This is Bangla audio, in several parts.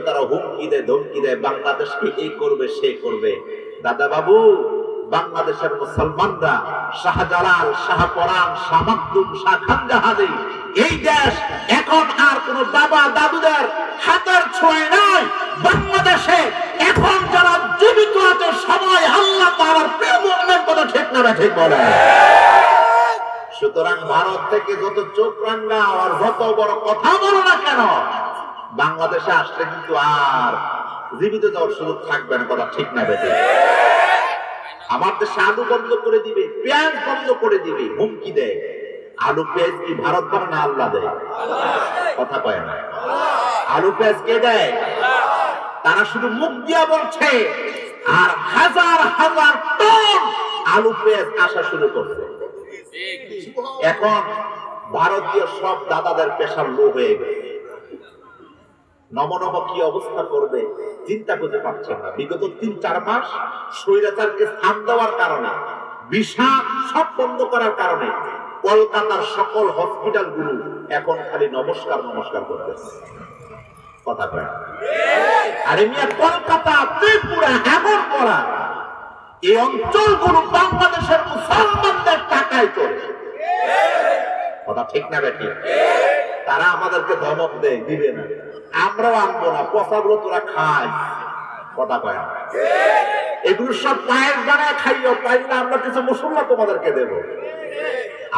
তারা হুমকি দেয়, ধমকি দেয়, বাংলাদেশকে এই করবে সে করবে। দাদা বাবু, বাংলাদেশের মুসলমানরা শাহজালাল, শাহপরান, শাহ মাকদুম, শাহ খানজাহানি, এই দেশ এখন আর কোন বাবা দাদুদের হাতের ছোঁয়ায় নয়। বাংলাদেশে এখন যারা জীবিত আছে সবাই আল্লাহ তাআলার প্রিয় মুমিন। কথা ঠিক না ঠিক বলে? সুতরাং ভারত থেকে যত চোখ রাঙা আর যত বড় কথা বলো না কেন, বাংলাদেশে আসলে কিন্তু আর জীবিত যাওয়ার সুযোগ থাকবে না। কথা ঠিক না বেটে? আমার দেশে আলু বন্ধ করে দিবে, পেঁয়াজ বন্ধ করে দিবে, হুমকি দেয়। আলু পেঁয়াজ কি ভারত করে না আল্লাহ দেয়? কথা কয় না। আলু পেঁয়াজ কে দেয়? তারা শুধু মুখ দিয়া বলছে, আর হাজার হাজার টন আলু পেঁয়াজ আসা শুরু করছে। এখন ভারতীয় সব দাদাদের পেশার লো হয়ে গেছে। নমনম কি অবস্থা করবে চিন্তা করতে পারছেন না। বিগত ৩-৪ মাস স্বৈরাচারকে স্থান দেওয়ার কারণে, ভিসা সব বন্ধ করার কারণে কলকাতার সকল হসপিটাল গুলো এখন খালি নমস্কার নমস্কার করতেছে। কথা কয়? আরে মিয়া, কলকাতা, ত্রিপুরা, আগরতলা এই অঞ্চলগুলো বাংলাদেশের মুসলমানদের টাকায় চলে। কথা ঠিক না বেটি? তারা আমাদেরকে ধমক দেয়, দিবে না, আমরাও আনবো না, পচাগুলো তোরা খাই। কথা কয়? এগুলো সব পায়েস বানায় খাইও, পাইলে আমরা কিছু মুসলমান তোমাদেরকে দেব।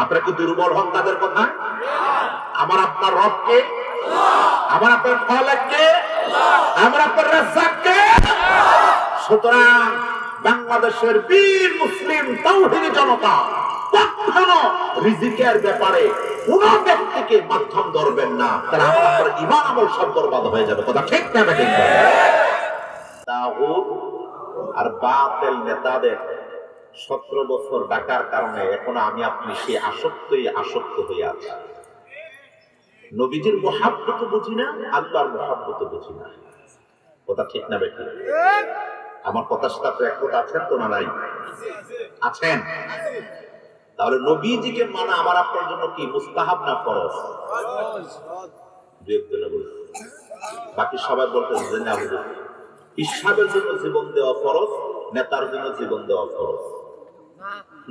আপনারা কি দুর্বল হন তাদের কথা? আমার আপনার রবকে, আমার আপনার খালেককে, আমার আপনার রাজ্জাককে। সুতরাং বাংলাদেশের বীর মুসলিম তাওহীদি জনতা কখনো রিজিকের ব্যাপারে কোন ব্যক্তিকে মাধ্যম ধরবেন না, তাহলে আমার আপনার ঈমান আমল সব বরবাদ হয়ে যাবে। কথা ঠিক না ঠিক? তাগুত আর বাতিল নেতাদের 17 বছর ডাকার কারণে এখন আমি আপনি সে আসক্ত হয়ে আছি। নবীজির মুহাব্বত বুঝি না, আল্লাহর মুহাব্বত বুঝি না। কথা ঠিক না বেটি? আমার কথার সাথে একমত আছেন তো না নাই? আছেন? তাহলে নবীজিকে মানা আমার আপনার জন্য কি মুস্তাহাব না ফরজ? বাকি সবাই বলতেন ইসলামের জন্য জীবন দেওয়া ফরজ, নেতার জন্য জীবন দেওয়া ফরজ।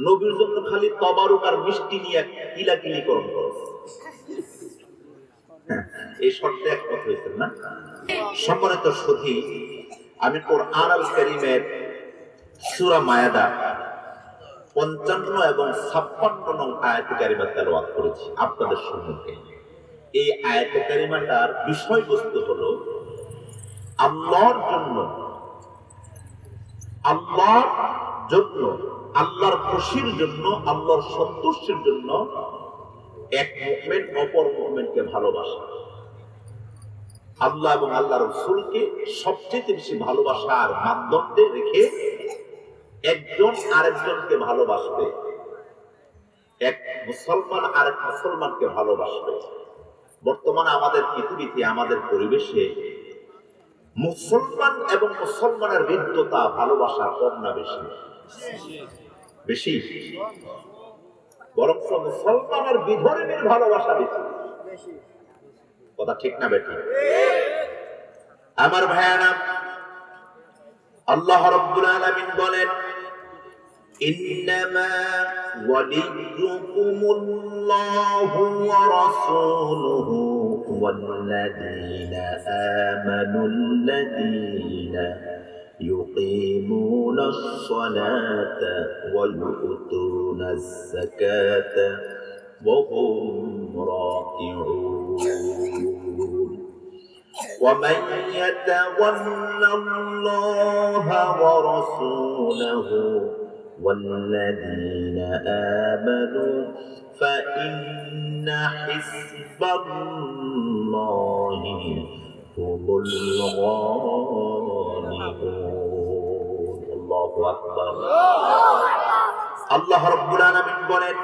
নবীর জন্য খালি তবারুক আর মিষ্টি নিয়ে কিলাকিলি করুন ফরজ। এই শর্তে একমত হয়েছেন না? সম্মানিত সুধী, আমি কোরআন আল কারীমের সূরা মায়েদা 55 এবং 56 নং আয়াতে কারিমা তেলাওয়াত করেছি আপনাদের সম্মুখে। এই আয়াতে কারিমাটার বিষয়বস্তু হলো আল্লাহর জন্য, আল্লাহর খুশির জন্য, আল্লাহর সন্তুষ্টির জন্য এক মুমিন অপর মুমিনকে ভালোবাসা। আল্লাহ এবং আল্লাহর রাসূলকে সবচেয়ে বেশি ভালোবাসার মাধ্যমে রেখে একজন আরেকজনকে ভালোবাসবে, এক মুসলমান আরেক মুসলমানকে ভালোবাসবে। বর্তমানে আমাদের পৃথিবীতে, আমাদের পরিবেশে মুসলমান এবং মুসলমানের হৃদ্যতা, ভালোবাসা কম না বেশি? বেশি। বরং মুসলমানের বিধর্মীর ভালোবাসা বেশি। কথা ঠিক না বেটি? আমার ভাইয়ারা, আল্লাহ রাব্বুল আলামিন বলেন, ইন্নামা ওয়ালিয়্যুকুমুল্লাহু ওয়া রাসূলুহু ওয়াল্লাযীনা আমানুল্লাযীনা ইউকিমুনাস সালাতা ওয়া ইউতুনাজ যাকাতা ওয়া হুম রাকিউন। ومن يتول الله ورسوله والذين آمنوا فإن حزب الله هم الغالبون. الله أكبر. الله رب العالمين বলেন,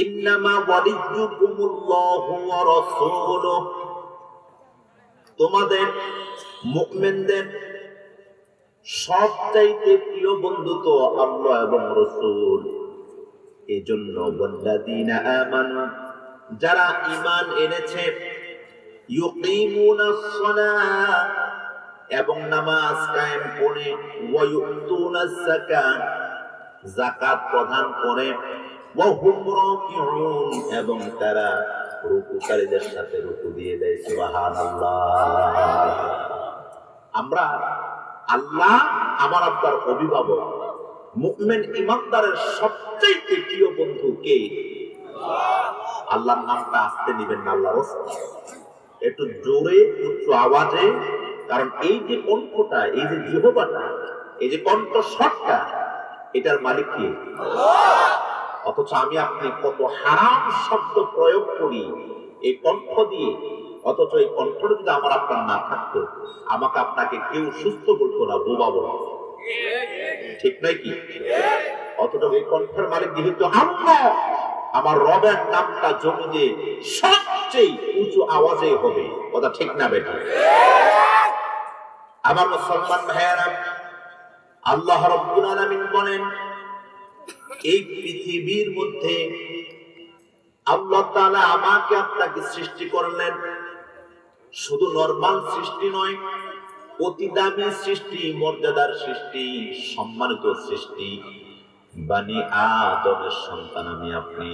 ইন্নামা ওয়ালিয়্যুকুমুল্লাহু ওয়া রাসূলুহু, তোমাদের মুমিনদের সবচাইতে প্রিয় বন্ধু তো আল্লাহ এবং রাসূল। এজন্য ওয়াল্লাযীনা আমানু, যারা ঈমান এনেছে, ইউকিমুনাস সালাহ, এবং নামাজ কায়েম করে, ওয়া ইউতুনাস যাকাত, যাকাত প্রদান করে, ওয়া হুম রাকিউন, এবং তারা রুকুকারীদের সাথে রুকু দিয়ে দেয়। সুবহানাল্লাহ। আমরা, আল্লাহ আমার আপনার অভিভাবক। মুমিন ইমানদারের সবচেয়ে প্রিয় বন্ধু কে? আল্লাহর নামটা আস্তে নিবেন না, আল্লাহর রাস্তা একটু জোরে উচ্চ আওয়াজে, কারণ এই যে কণ্ঠটা, এই যে জিহ্বাটা, এই যে কণ্ঠস্বরটা, এটার মালিক কে? অথচ আমি আপনি কত হারাম শব্দ প্রয়োগ করি এই কণ্ঠ দিয়ে, অথচ এই কণ্ঠটা যদি আমার আপনার না থাকতো, আমাকে আপনাকে কেউ সুস্থ বলতো না, বোবা বলতো। ঠিক নয় কি? অথচ এই কণ্ঠের মালিক যেহেতু আল্লাহ, আমার রবের নামটা জমিনে সবচেয়ে উঁচু আওয়াজে হবে। কথা ঠিক না বেটা? আমার মুসলমান ভাইয়েরা, আল্লাহ রাব্বুল আলামিন বলেন, এই পৃথিবীর মধ্যে আল্লাহ তাআলা আমাকে আপনাকে সৃষ্টি করলেন। শুধু নরমাল সৃষ্টি নয়, অতি দামি সৃষ্টি, মর্যাদার সৃষ্টি, সম্মানিত সৃষ্টি। বানি আদমের সন্তান আমি আপনি।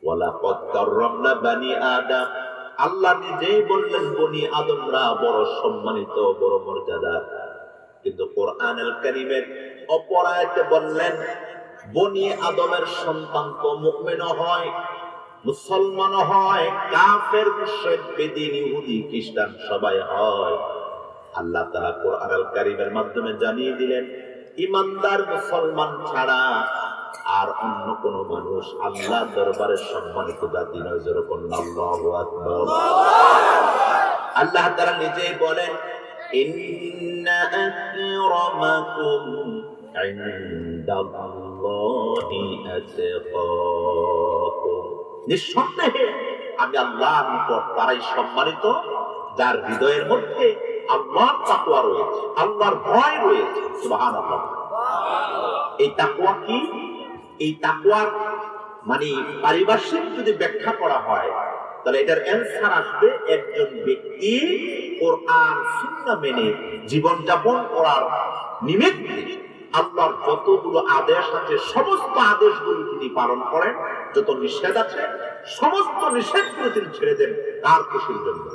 ওয়ালাকাদ কাররামনা বানি আদম, আল্লাহ নিজেই বললেন বনি আদমরা বড় সম্মানিত, বড় মর্যাদার। কিন্তু কোরআনুল কারীমের অপর আয়াতে বললেন, বনি আদমের সন্তান তো মুমিনও হয়, মুসলমানও হয়, কাফের, মুশরিক, বেদিন, ইহুদি, খ্রিস্টান সবাই হয়। আল্লাহ তাআলা কোরআনুল কারীমের মাধ্যমে জানিয়ে দিলেন, ইমানদার মুসলমান ছাড়া আর অন্য কোন মানুষ আল্লাহর দরবারে সম্মানিত জাতি নয়। যেরকম আল্লাহু আকবার। আল্লাহ তাআলা নিজেই বলেন, ইন্না আকরামাকুম ইনদাল্লাহি আতকাকুম, নিঃসন্দেহে আমি আল্লাহর নিকট তারাই সম্মানিত যার হৃদয়ের মধ্যে আল্লাহর তাকওয়া রয়েছে, আল্লাহর ভয় রয়েছে। সুবহানাল্লাহ। এই তাকওয়া কি? এই তাকওয়ার মানে পারিভাষিক যদি ব্যাখ্যা করা হয়, তাহলে এটার অ্যান্সার আসবে, একজন ব্যক্তি কোরআন সুন্নাহ মেনে জীবনযাপন করার নিমিত্তে আল্লাহর যতগুলো আদেশ আছে সমস্ত আদেশগুলো তিনি পালন করেন, যত নিষেধ আছে সমস্ত নিষেধগুলো তিনি ছেড়ে দেন। কার খুশির জন্য?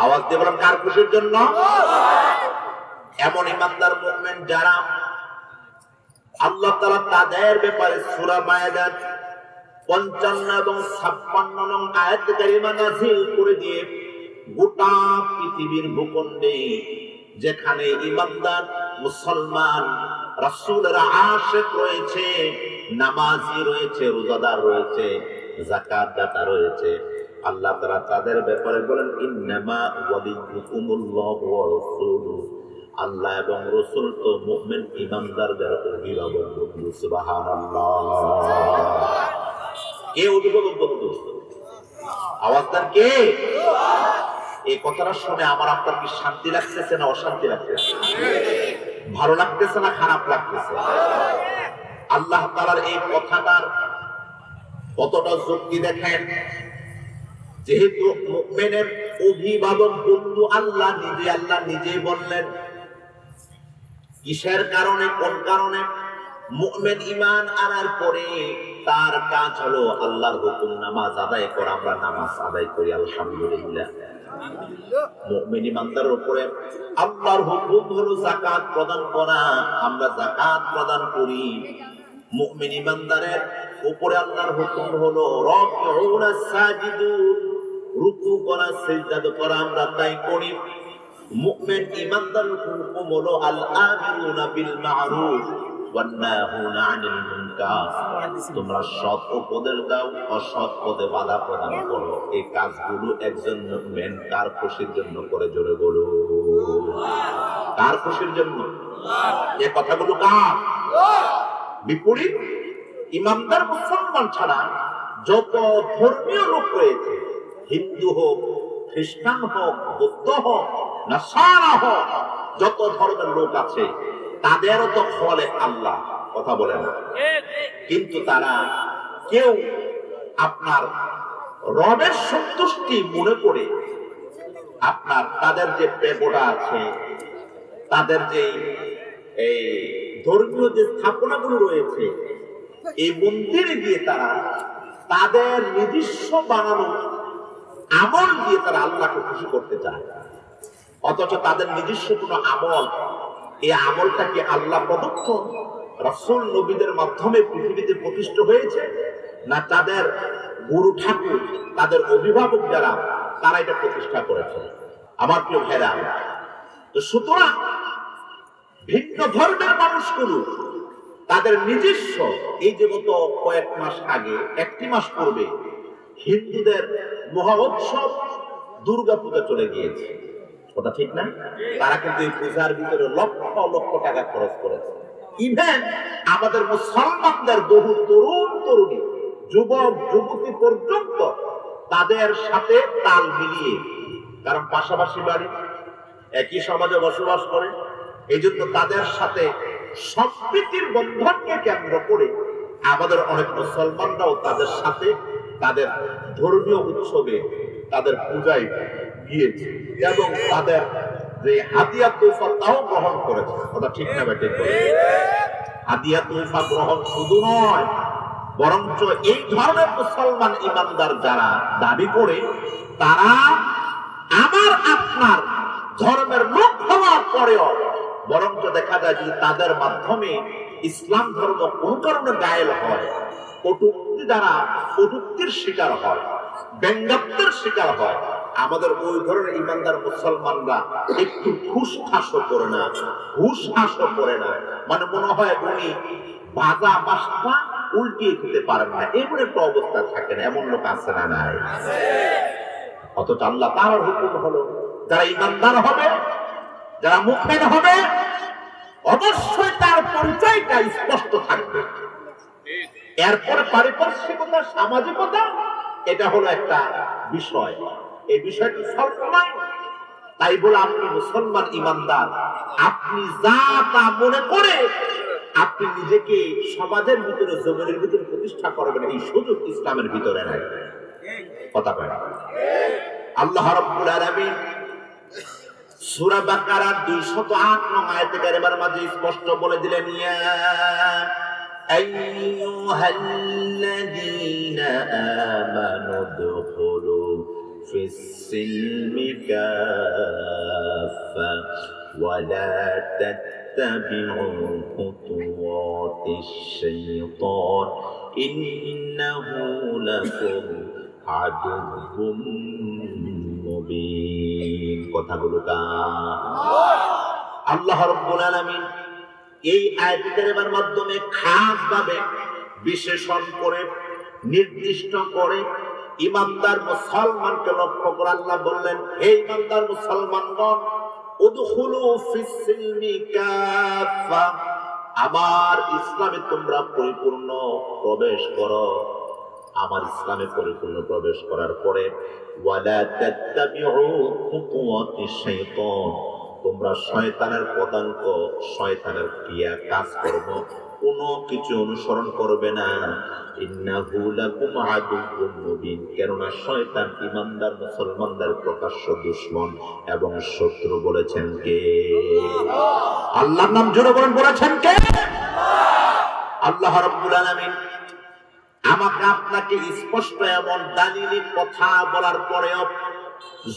আওয়াজ দিয়ে বলেন, কার খুশির জন্য? এমন ইমানদার মুমিন যারা আল্লাহ তাআলা তাদের ব্যাপারে সূরা মায়েদার 55 এবং 56 নং আয়াত কারিমা নাযিল করে দিয়ে গোটা পৃথিবীর ভূখণ্ডে যেখানে ইমানদার মুসলমান রাসূলের আশিক রয়েছে, নামাজি রয়েছে, রোজাদার রয়েছে, যাকাত দাতা রয়েছে, আল্লাহ তাআলা তাদের ব্যাপারে বলেন, ইন্নামা ওয়ালিয়ুকুমুল্লাহু ওয়া রাসূলুহু, আল্লাহ এবং রাসূল তো মুমিন ইমানদারদের অভিভাবক বন্ধু। সুবহানাল্লাহ। কে অভিভাবক বন্ধু? আওয়াজদার কে? এই কথাটা শুনে আমার আপনার কি শান্তি লাগতেছে না অশান্তি লাগতেছে? ভালো লাগতেছে না খারাপ লাগতেছে? আল্লাহ তাআলার এই কথাটার কতটা যুক্তি দেখেন। যেহেতু মুমিনের অভিভাবক বন্ধু আল্লাহ নিজেই বললেন। কিসের কারণে? কোন কারণে? মুমিন ঈমান আনার পরে তার কাজ হলো আল্লাহর হুকুম নামাজ আদায় করা। আমরা নামাজ আদায় করি আলহামদুলিল্লাহ। মুমিন ঈমানদারের উপরে আল্লাহর হুকুম হলো যাকাত প্রদান করা, আমরা যাকাত প্রদান করি। মুমিন ঈমানদারের উপরে আল্লাহর হুকুম হলো রাকিউনা সাজিদুন, রুকু করা, সিজদা করা, আমরা তাই করি। মুমিন ঈমানদারের হুকুম হলো আল আমিরুনা বিল মা'রুফ ওয়ান নাহুনা আনিল মুনকার, তোমরা সৎ উপদেশ দাও, অসৎ পথে বাধা প্রদান করো। এই কাজগুলো একজন মুমিন কার খুশির জন্য করে? জোরে বলো, কার খুশির জন্য? এই কথাগুলো কার? বিপরীত ঈমানদার মুসলমান ছাড়া যত ধর্মীয় লোক রয়েছে, হিন্দু হোক, খ্রিস্টান হোক, বৌদ্ধ হোক, নাসারা হোক, যত ধর্মের লোক আছে তাদেরও তো খোলে আল্লাহ, কথা বলে না। কিন্তু তারা কেউ আপনার রবের সন্তুষ্টি মনে করে আপনার তাদের যে পেগোডা আছে, তাদের যে এই ধর্মীয় যে স্থাপনাগুলো রয়েছে, এই মন্দিরে গিয়ে তারা তাদের নিজস্ব বানানো আমল দিয়ে তারা আল্লাহকে খুশি করতে চায়। অথচ তাদের নিজস্ব কোনো আমল, এই আমলটা কি আল্লাহ প্রদত্ত রাসূল নবীদের মাধ্যমে পৃথিবীতে প্রতিষ্ঠা হয়েছে, না তাদের গুরু ঠাকুর, তাদের অভিভাবক যারা তারা এটা প্রতিষ্ঠা করেছে? আমার প্রিয় ভাইরা, তো সুতরাং ভিন্ন ধর্মের মানুষগুলো তাদের নিজস্ব, এই যে গত কয়েক মাস আগে, একটি মাস পূর্বে হিন্দুদের মহা উৎসব দুর্গা পূজা চলে গিয়েছে, কথা ঠিক না? তারা কিন্তু এই পূজার ভিতরে লক্ষ লক্ষ টাকা খরচ করেছে। ইভেন আমাদের মুসলমানদের বহু তরুণ তরুণী, যুবক যুবতী পর্যন্ত তাদের সাথে তাল মিলিয়ে, কারণ পাশাপাশি বাড়ি, একই সমাজে বসবাস করে, এই জন্য তাদের সাথে সম্প্রীতির বন্ধনকে কেন্দ্র করে আমাদের অনেক মুসলমানরাও তাদের সাথে তাদের ধর্মীয় উৎসবে, তাদের পূজায় গিয়েছে এবং তাদের যে হাদিয়া তোফা তাও গ্রহণ করেছে। ওটা ঠিক না বেটে? হাদিয়া তোফা গ্রহণ শুধু নয়, বরঞ্চ এই ধরনের মুসলমান ইমানদার যারা দাবি করে, তারা আমার আপনার ধর্মের লোক হওয়ার পরেও বরঞ্চ দেখা যায় যে তাদের মাধ্যমে ইসলাম ধর্ম কোন কারণে গায়েল হয়, কটূক্তি দ্বারা কটূক্তির শিকার হয়, ব্যঙ্গাত্মের শিকার হয়, আমাদের ওই ধরনের ইমানদার মুসলমানরা একটু ঘুষ হাসো করে না, ঘুষ হাসো করে না, মানে মনে হয় উনি ভাজা মাছটা উল্টিয়ে খেতে পারেন না, এমন একটা অবস্থা থাকে না, এমন লোক আছে না? নাই। অথচ আল্লাহ তার হুকুম হলো, যারা ইমানদার হবে, যারা মুমিন হবে, অবশ্যই তার পরিচয়টা স্পষ্ট থাকবে। এরপরে পারিপার্শ্বিকতা, সামাজিকতা, এটা হলো একটা বিষয়, এই বিষয়টি সবসময়। তাই বলে আপনি মুসলমান ইমানদার, আপনি যা তা মনে করে আপনি নিজেকে সমাজের ভিতরে, জমিনের ভিতরে প্রতিষ্ঠা করবেন, এই সুযোগ ইসলামের ভিতরে নাই। কথা বলেন। আল্লাহ রাব্বুল আলামিন সূরা বাকারার 208 নং আয়াতে কারিমার মাঝে স্পষ্ট বলে দিলেন, ইয়া আইয়ুহাল্লাযীনা আমানু দুখুলু ফিস সিলমি কাফা ওয়া লা তাত্তাবিউ খুতুওয়াতিশ শাইতান ইন্নাহু লাকুম আদুউম মুবিন। কথাগুলো আল্লাহ রাব্বুল আলামিন এই আয়াতের মাধ্যমে খাস ভাবে বিশেষণ করে, নির্দিষ্ট করে ইমানদার মুসলমানকে লক্ষ্য করে আল্লাহ বললেন, হে ইমানদার মুসলমানগণ, উদখুলু ফিস সিলমি কাফা, আমার ইসলামে তোমরা পরিপূর্ণ প্রবেশ করো। আমার ইসলামে পরিপূর্ণ প্রবেশ করার পরে ওয়ালা তাত্তাবিউ খুতুওয়াতিশ শাইতান, তোমরা শয়তানের পদাঙ্ক, শয়তানের ক্রিয়া কাজকর্ম কোনো কিছু অনুসরণ করবে না। ইন্নাহু লাকুম আদুউম মুবিন, কেননা শয়তান ইমানদার মুসলমানদের প্রকাশ্য দুশমন এবং শত্রু। বলেছেন কে? আল্লাহর নাম জোরে বলেন, বলেছেন কে? আল্লাহ রাব্বুল আলামিন আমাকে আপনাকে স্পষ্ট এমন দালিলি কথা বলার পরেও,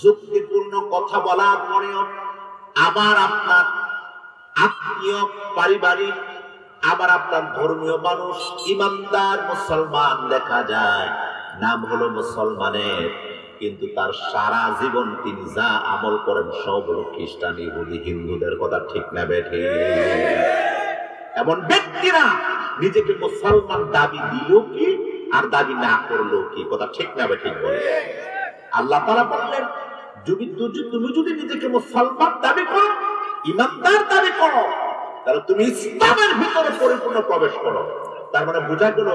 যুক্তিপূর্ণ কথা বলার পরেও, আবার আপনার আত্মীয়, পারিবারিক, আবার আপনার ধর্মীয় মানুষ, ইমানদার মুসলমান দেখা যায়, নাম হলো মুসলমানের, কিন্তু তার সারা জীবন তিনি যা আমল করেন সব হলো খ্রিস্টান, ইহুদি, হিন্দুদের। কথা ঠিক না বেঠে? এমন ব্যক্তিরা নিজেকে মুসলমান দাবি দিল কি আর দাবি না করলো কি? কথা ঠিক না বেঠে? বলে আল্লাহ তাআলা বললেন, তুমি যদি নিজেকে মুসলমান দাবি করো, ইমানদার দাবি করো, তাহলে তুমি ইসলামের ভিতরে পরিপূর্ণ প্রবেশ করো। তার মানে বোঝা গেল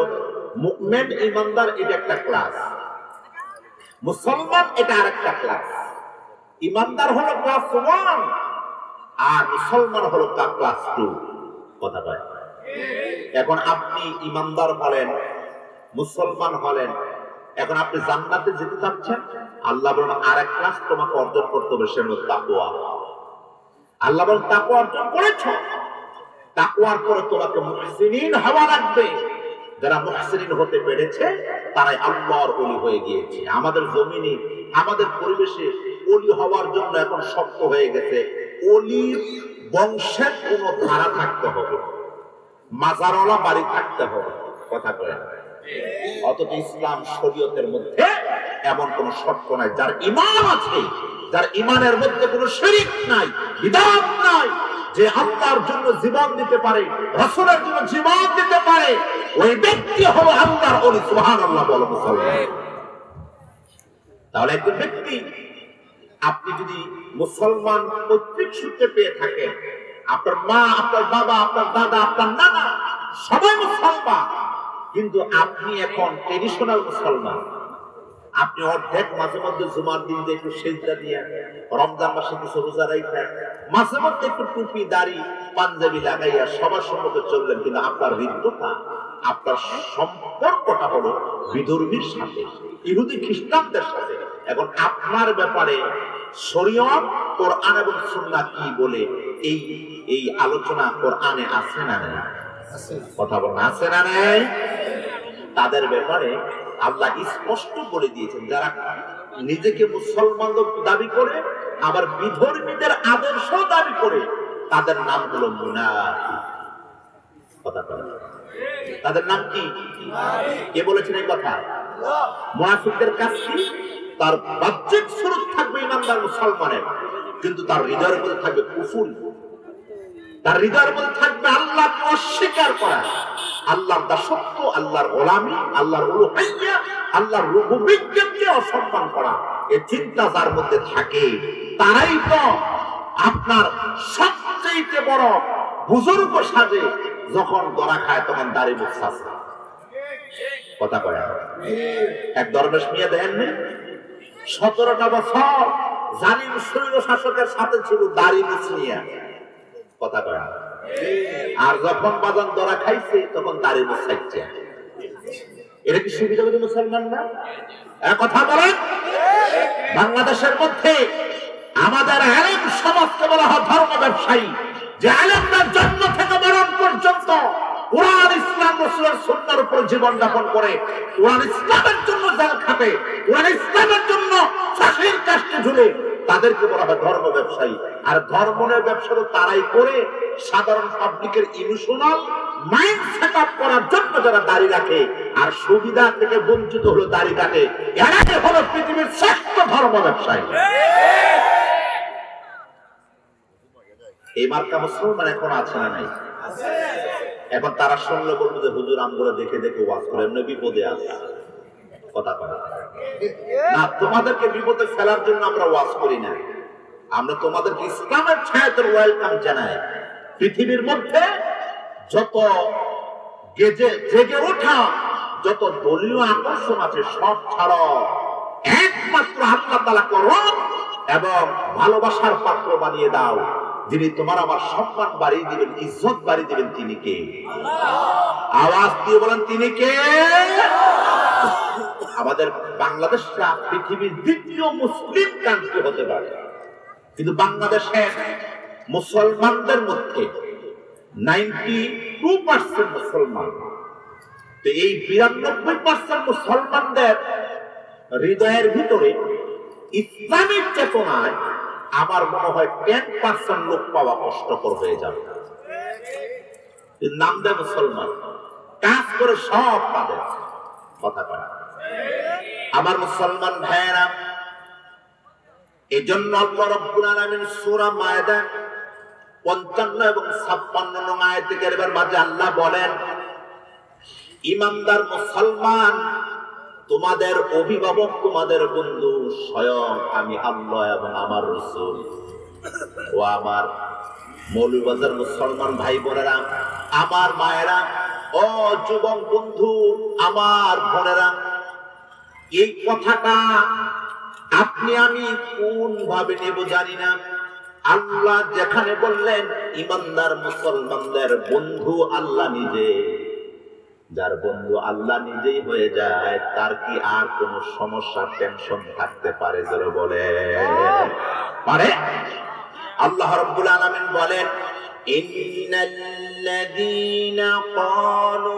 মুমিন ইমানদার এটা একটা ক্লাস, মুসলমান এটা আরেকটা ক্লাস। ইমানদার হলো ক্লাস 1 আর মুসলমান হলো ক্লাস 2। কথা বলে। এখন আপনি ইমানদার হলেন, মুসলমান হলেন, এখন আপনি জান্নাতে যেতে চাচ্ছেন, আল্লাহ বলেন আরেক ক্লাস তোমাকে অর্জন করতে হবে, সে হলো তাকওয়া। আল্লাহ বলেন তাকওয়া অর্জন করেছো, তাকওয়ার পরে তোমাকে মুহসিনিন হওয়া লাগবে। যারা মুহসিনিন হতে পেরেছে তারাই আল্লাহর ওলি হয়ে গিয়েছে। আমাদের জমিনে, আমাদের পরিবেশে ওলি হওয়ার জন্য এখন শক্ত হয়ে গেছে, ওলির বংশের কোন ধারা থাকতে হবে, মাজারওয়ালা বাড়ি থাকতে হবে। কথা কয় অথচ ইসলাম শরীয়তের মধ্যে এমন কোন শর্ত নাই। যার ঈমান আছে, যার ঈমানের মধ্যে কোনো শিরক নাই, বিদআত নাই, যে আল্লাহর জন্য জীবন দিতে পারে, রাসূলের জন্য জীবন দিতে পারে, ওই ব্যক্তি হলো আল্লাহর ওলি। সুবহানাল্লাহ বলো মুসলমান। তাহলে একজন ব্যক্তি, আপনি যদি মুসলমান পৈতৃক সূত্রে পেয়ে থাকেন, আপনার মা, আপনার বাবা, আপনার দাদা, আপনার নানা সবাই মুসলমান, কিন্তু আপনি এখন ট্রেডিশনাল মুসলমান, আপনি অর্ধেক মাঝে মধ্যে জুমার দিন যে একটু সেজদা দিয়ে, রমজান মাসে কিছু রোজা রাখা, মাঝে মধ্যে একটু টুপি দাড়ি পাঞ্জাবি লাগাইয়া সবার সম্মুখে চললেন, কিন্তু আপনার হৃদয়টা, আপনার সম্পর্কটা হলো বিধর্মীর সাথে, ইহুদি খ্রিস্টানদের সাথে। এখন আপনার ব্যাপারে শরীয়ত, কোরআন এবং সুন্নাহ কি বলে, এই আলোচনা কোরআনে আছে না নাই? কথা বলেন আছে না নাই? তাদের ব্যাপারে আল্লাহ স্পষ্ট বলে দিয়েছেন, যারা নিজেকে মুসলমান দাবি করে আবার বিধর্মীদের আদর্শ দাবি করে, তাদের নাম হলো মুনাফিক। কথা বলেন, তাদের নাম কি? কে বলেছেন এই কথা? মুনাফিকদের কাজ কি? তার বাহ্যিক স্বরূপ থাকবে ইমানদার মুসলমানের, কিন্তু তার হৃদয়ের মধ্যে থাকবে কুফর, তার হৃদয়ের মধ্যে থাকবে আল্লাহকে অস্বীকার করা, আল্লাহর দাসত্ব, আল্লাহর গোলামি, আল্লাহর উলুহিয়্যা, আল্লাহর রুবুবিয়্যাতকে অসম্মান করা। এই চিন্তা যার মধ্যে থাকে, তারাই তো আপনার সবচেয়ে বড় বুজুর্গ সাজে, যখন দরা খায় তখন দাড়ি মুখ সাজে। কথা কয় এক দরবেশ মিয়া দেননি, 17টা বছর জালিম শৈল শাসকের সাথে ছিল দাড়ি মুছ নিয়ে। কথা কয় আর যখন বাজান দরা খাইছে তখন দাড়ি মুছ চাইছে। এটা কি সুবিধাবাদী মুসলমান না? কথা বলেন। বাংলাদেশের মধ্যে আমাদের আলেম সমাজকে বলা হয় ধর্ম ব্যবসায়ী, যে আলেমরা জন্ম থেকে মরণ পর্যন্ত কোরআন ইসলাম রাসূলের সুন্নাহর উপর জীবন যাপন করে, কোরআন ইসলামের জন্য জাল খাটে, কোরআন ইসলামের জন্য ফাঁসির কাস্টে ঝুলে, তাদেরকে বলা হয় ধর্ম ব্যবসায়ী। আর ধর্মের ব্যবসা তো তারাই করে সাধারণ পাবলিকের ইমোশনাল মাইন্ড সেটআপ করার জন্য যারা দাড়ি রাখে আর সুবিধা থেকে বঞ্চিত হলো দাড়ি কাটে, এরাই হলো পৃথিবীর শ্রেষ্ঠ ধর্ম ব্যবসায়ী। এই মার্কা মুসলমান এখন আছে না নাই? এখন তারা শুনলে বলবো যে হুজুর আমগুলো দেখে দেখে ওয়াজ করে, এমনি বিপদে আছে। কথা বলা না, তোমাদেরকে বিপদে ফেলার জন্য আমরা ওয়াজ করি না, আমরা তোমাদেরকে ইসলামের ছায়াতে ওয়েলকাম জানাই। পৃথিবীর মধ্যে যত জেগে ওঠা যত দলীয় আকর্ষণ আছে সব ছাড়ো, একমাত্র আল্লাহ তাআলাকে রব এবং ভালোবাসার পাত্র বানিয়ে দাও। যিনি তোমার আমার সম্মান বাড়িয়ে দিবেন, ইজ্জত বাড়িয়ে দিবেন, তিনি কে? আওয়াজ দিয়ে বলেন তিনি কে? আমাদের বাংলাদেশটা পৃথিবীর দ্বিতীয় মুসলিম কান্ট্রি হতে পারে, কিন্তু বাংলাদেশের মুসলমানদের মধ্যে 92% মুসলমান। তো এই 92% মুসলমানদের হৃদয়ের ভিতরে ইসলামিক চেতনায় আমার মনে হয় 10% লোক পাওয়া কষ্টকর হয়ে যাবে। নাম দেয় মুসলমান, কাজ করে সব তাদের। কথা কয় আমার মুসলমান ভাইয়েরা, এই জন্য আল্লাহ রাব্বুল আলামিন সূরা মায়েদা 55 এবং 56 নং আয়াতে কারিমার মাঝে আল্লাহ বলেন, ইমানদার মুসলমান, তোমাদের অভিভাবক, তোমাদের বন্ধু স্বয়ং আমি আল্লাহ এবং আমার রাসূল। ও আমার মৌলবাজার মুসলমান ভাই বোনেরা, আমার মায়েরা, ও যুবক বন্ধু, আমার বোনেরা, এই কথাটা আপনি আমি কোন ভাবে নেব জানি না। আল্লাহ যেখানে বললেন ইমানদার মুসলমানদের বন্ধু আল্লাহ নিজে, যার বন্ধু আল্লাহ নিজেই হয়ে যায় তার কি আর কোন সমস্যা টেনশন থাকতে পারে? জোরে বলে পারে? আল্লাহ রাব্বুল আলামিন বলেন ইন্নাল্লাযীনা ক্বালু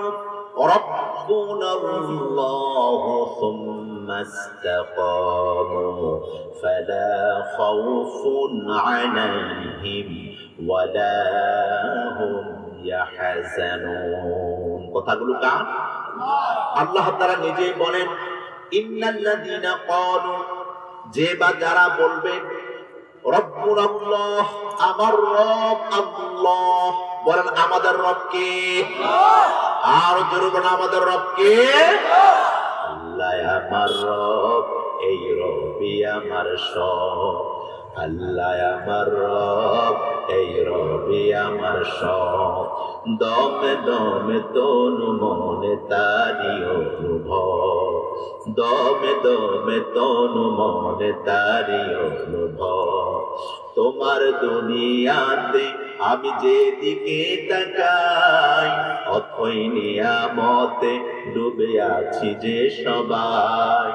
রাব্বুনাল্লাহু সুম্মা ইসতাকামু ফালা খাউফুন আলাইহিম ওয়ালা হুম ইয়াহজানুন। কথাগুলো কার? আল্লাহ তাআলা নিজেই বলেন ইন্নাল্লাযীনা ক্বালু, যে বা যারা বলবে রব্বুনাল্লাহ, আমার রব আল্লাহ। বলেন আমাদের রব কে? আর জোরে বলেন আমাদের রব কে? আল্লাহ আমার রব, এই রবই আমার সব। আল্লাহ আমার রব, এই রবি আমার সব। দমে দমে তনু মনে তারি অনুভব, দমে দমে তনু মনে তারি অনুভব। তোমার দুনিয়াতে আমি যেদিকে তাকাই, অথই নিয়ামতে ডুবে আছি যে সবাই।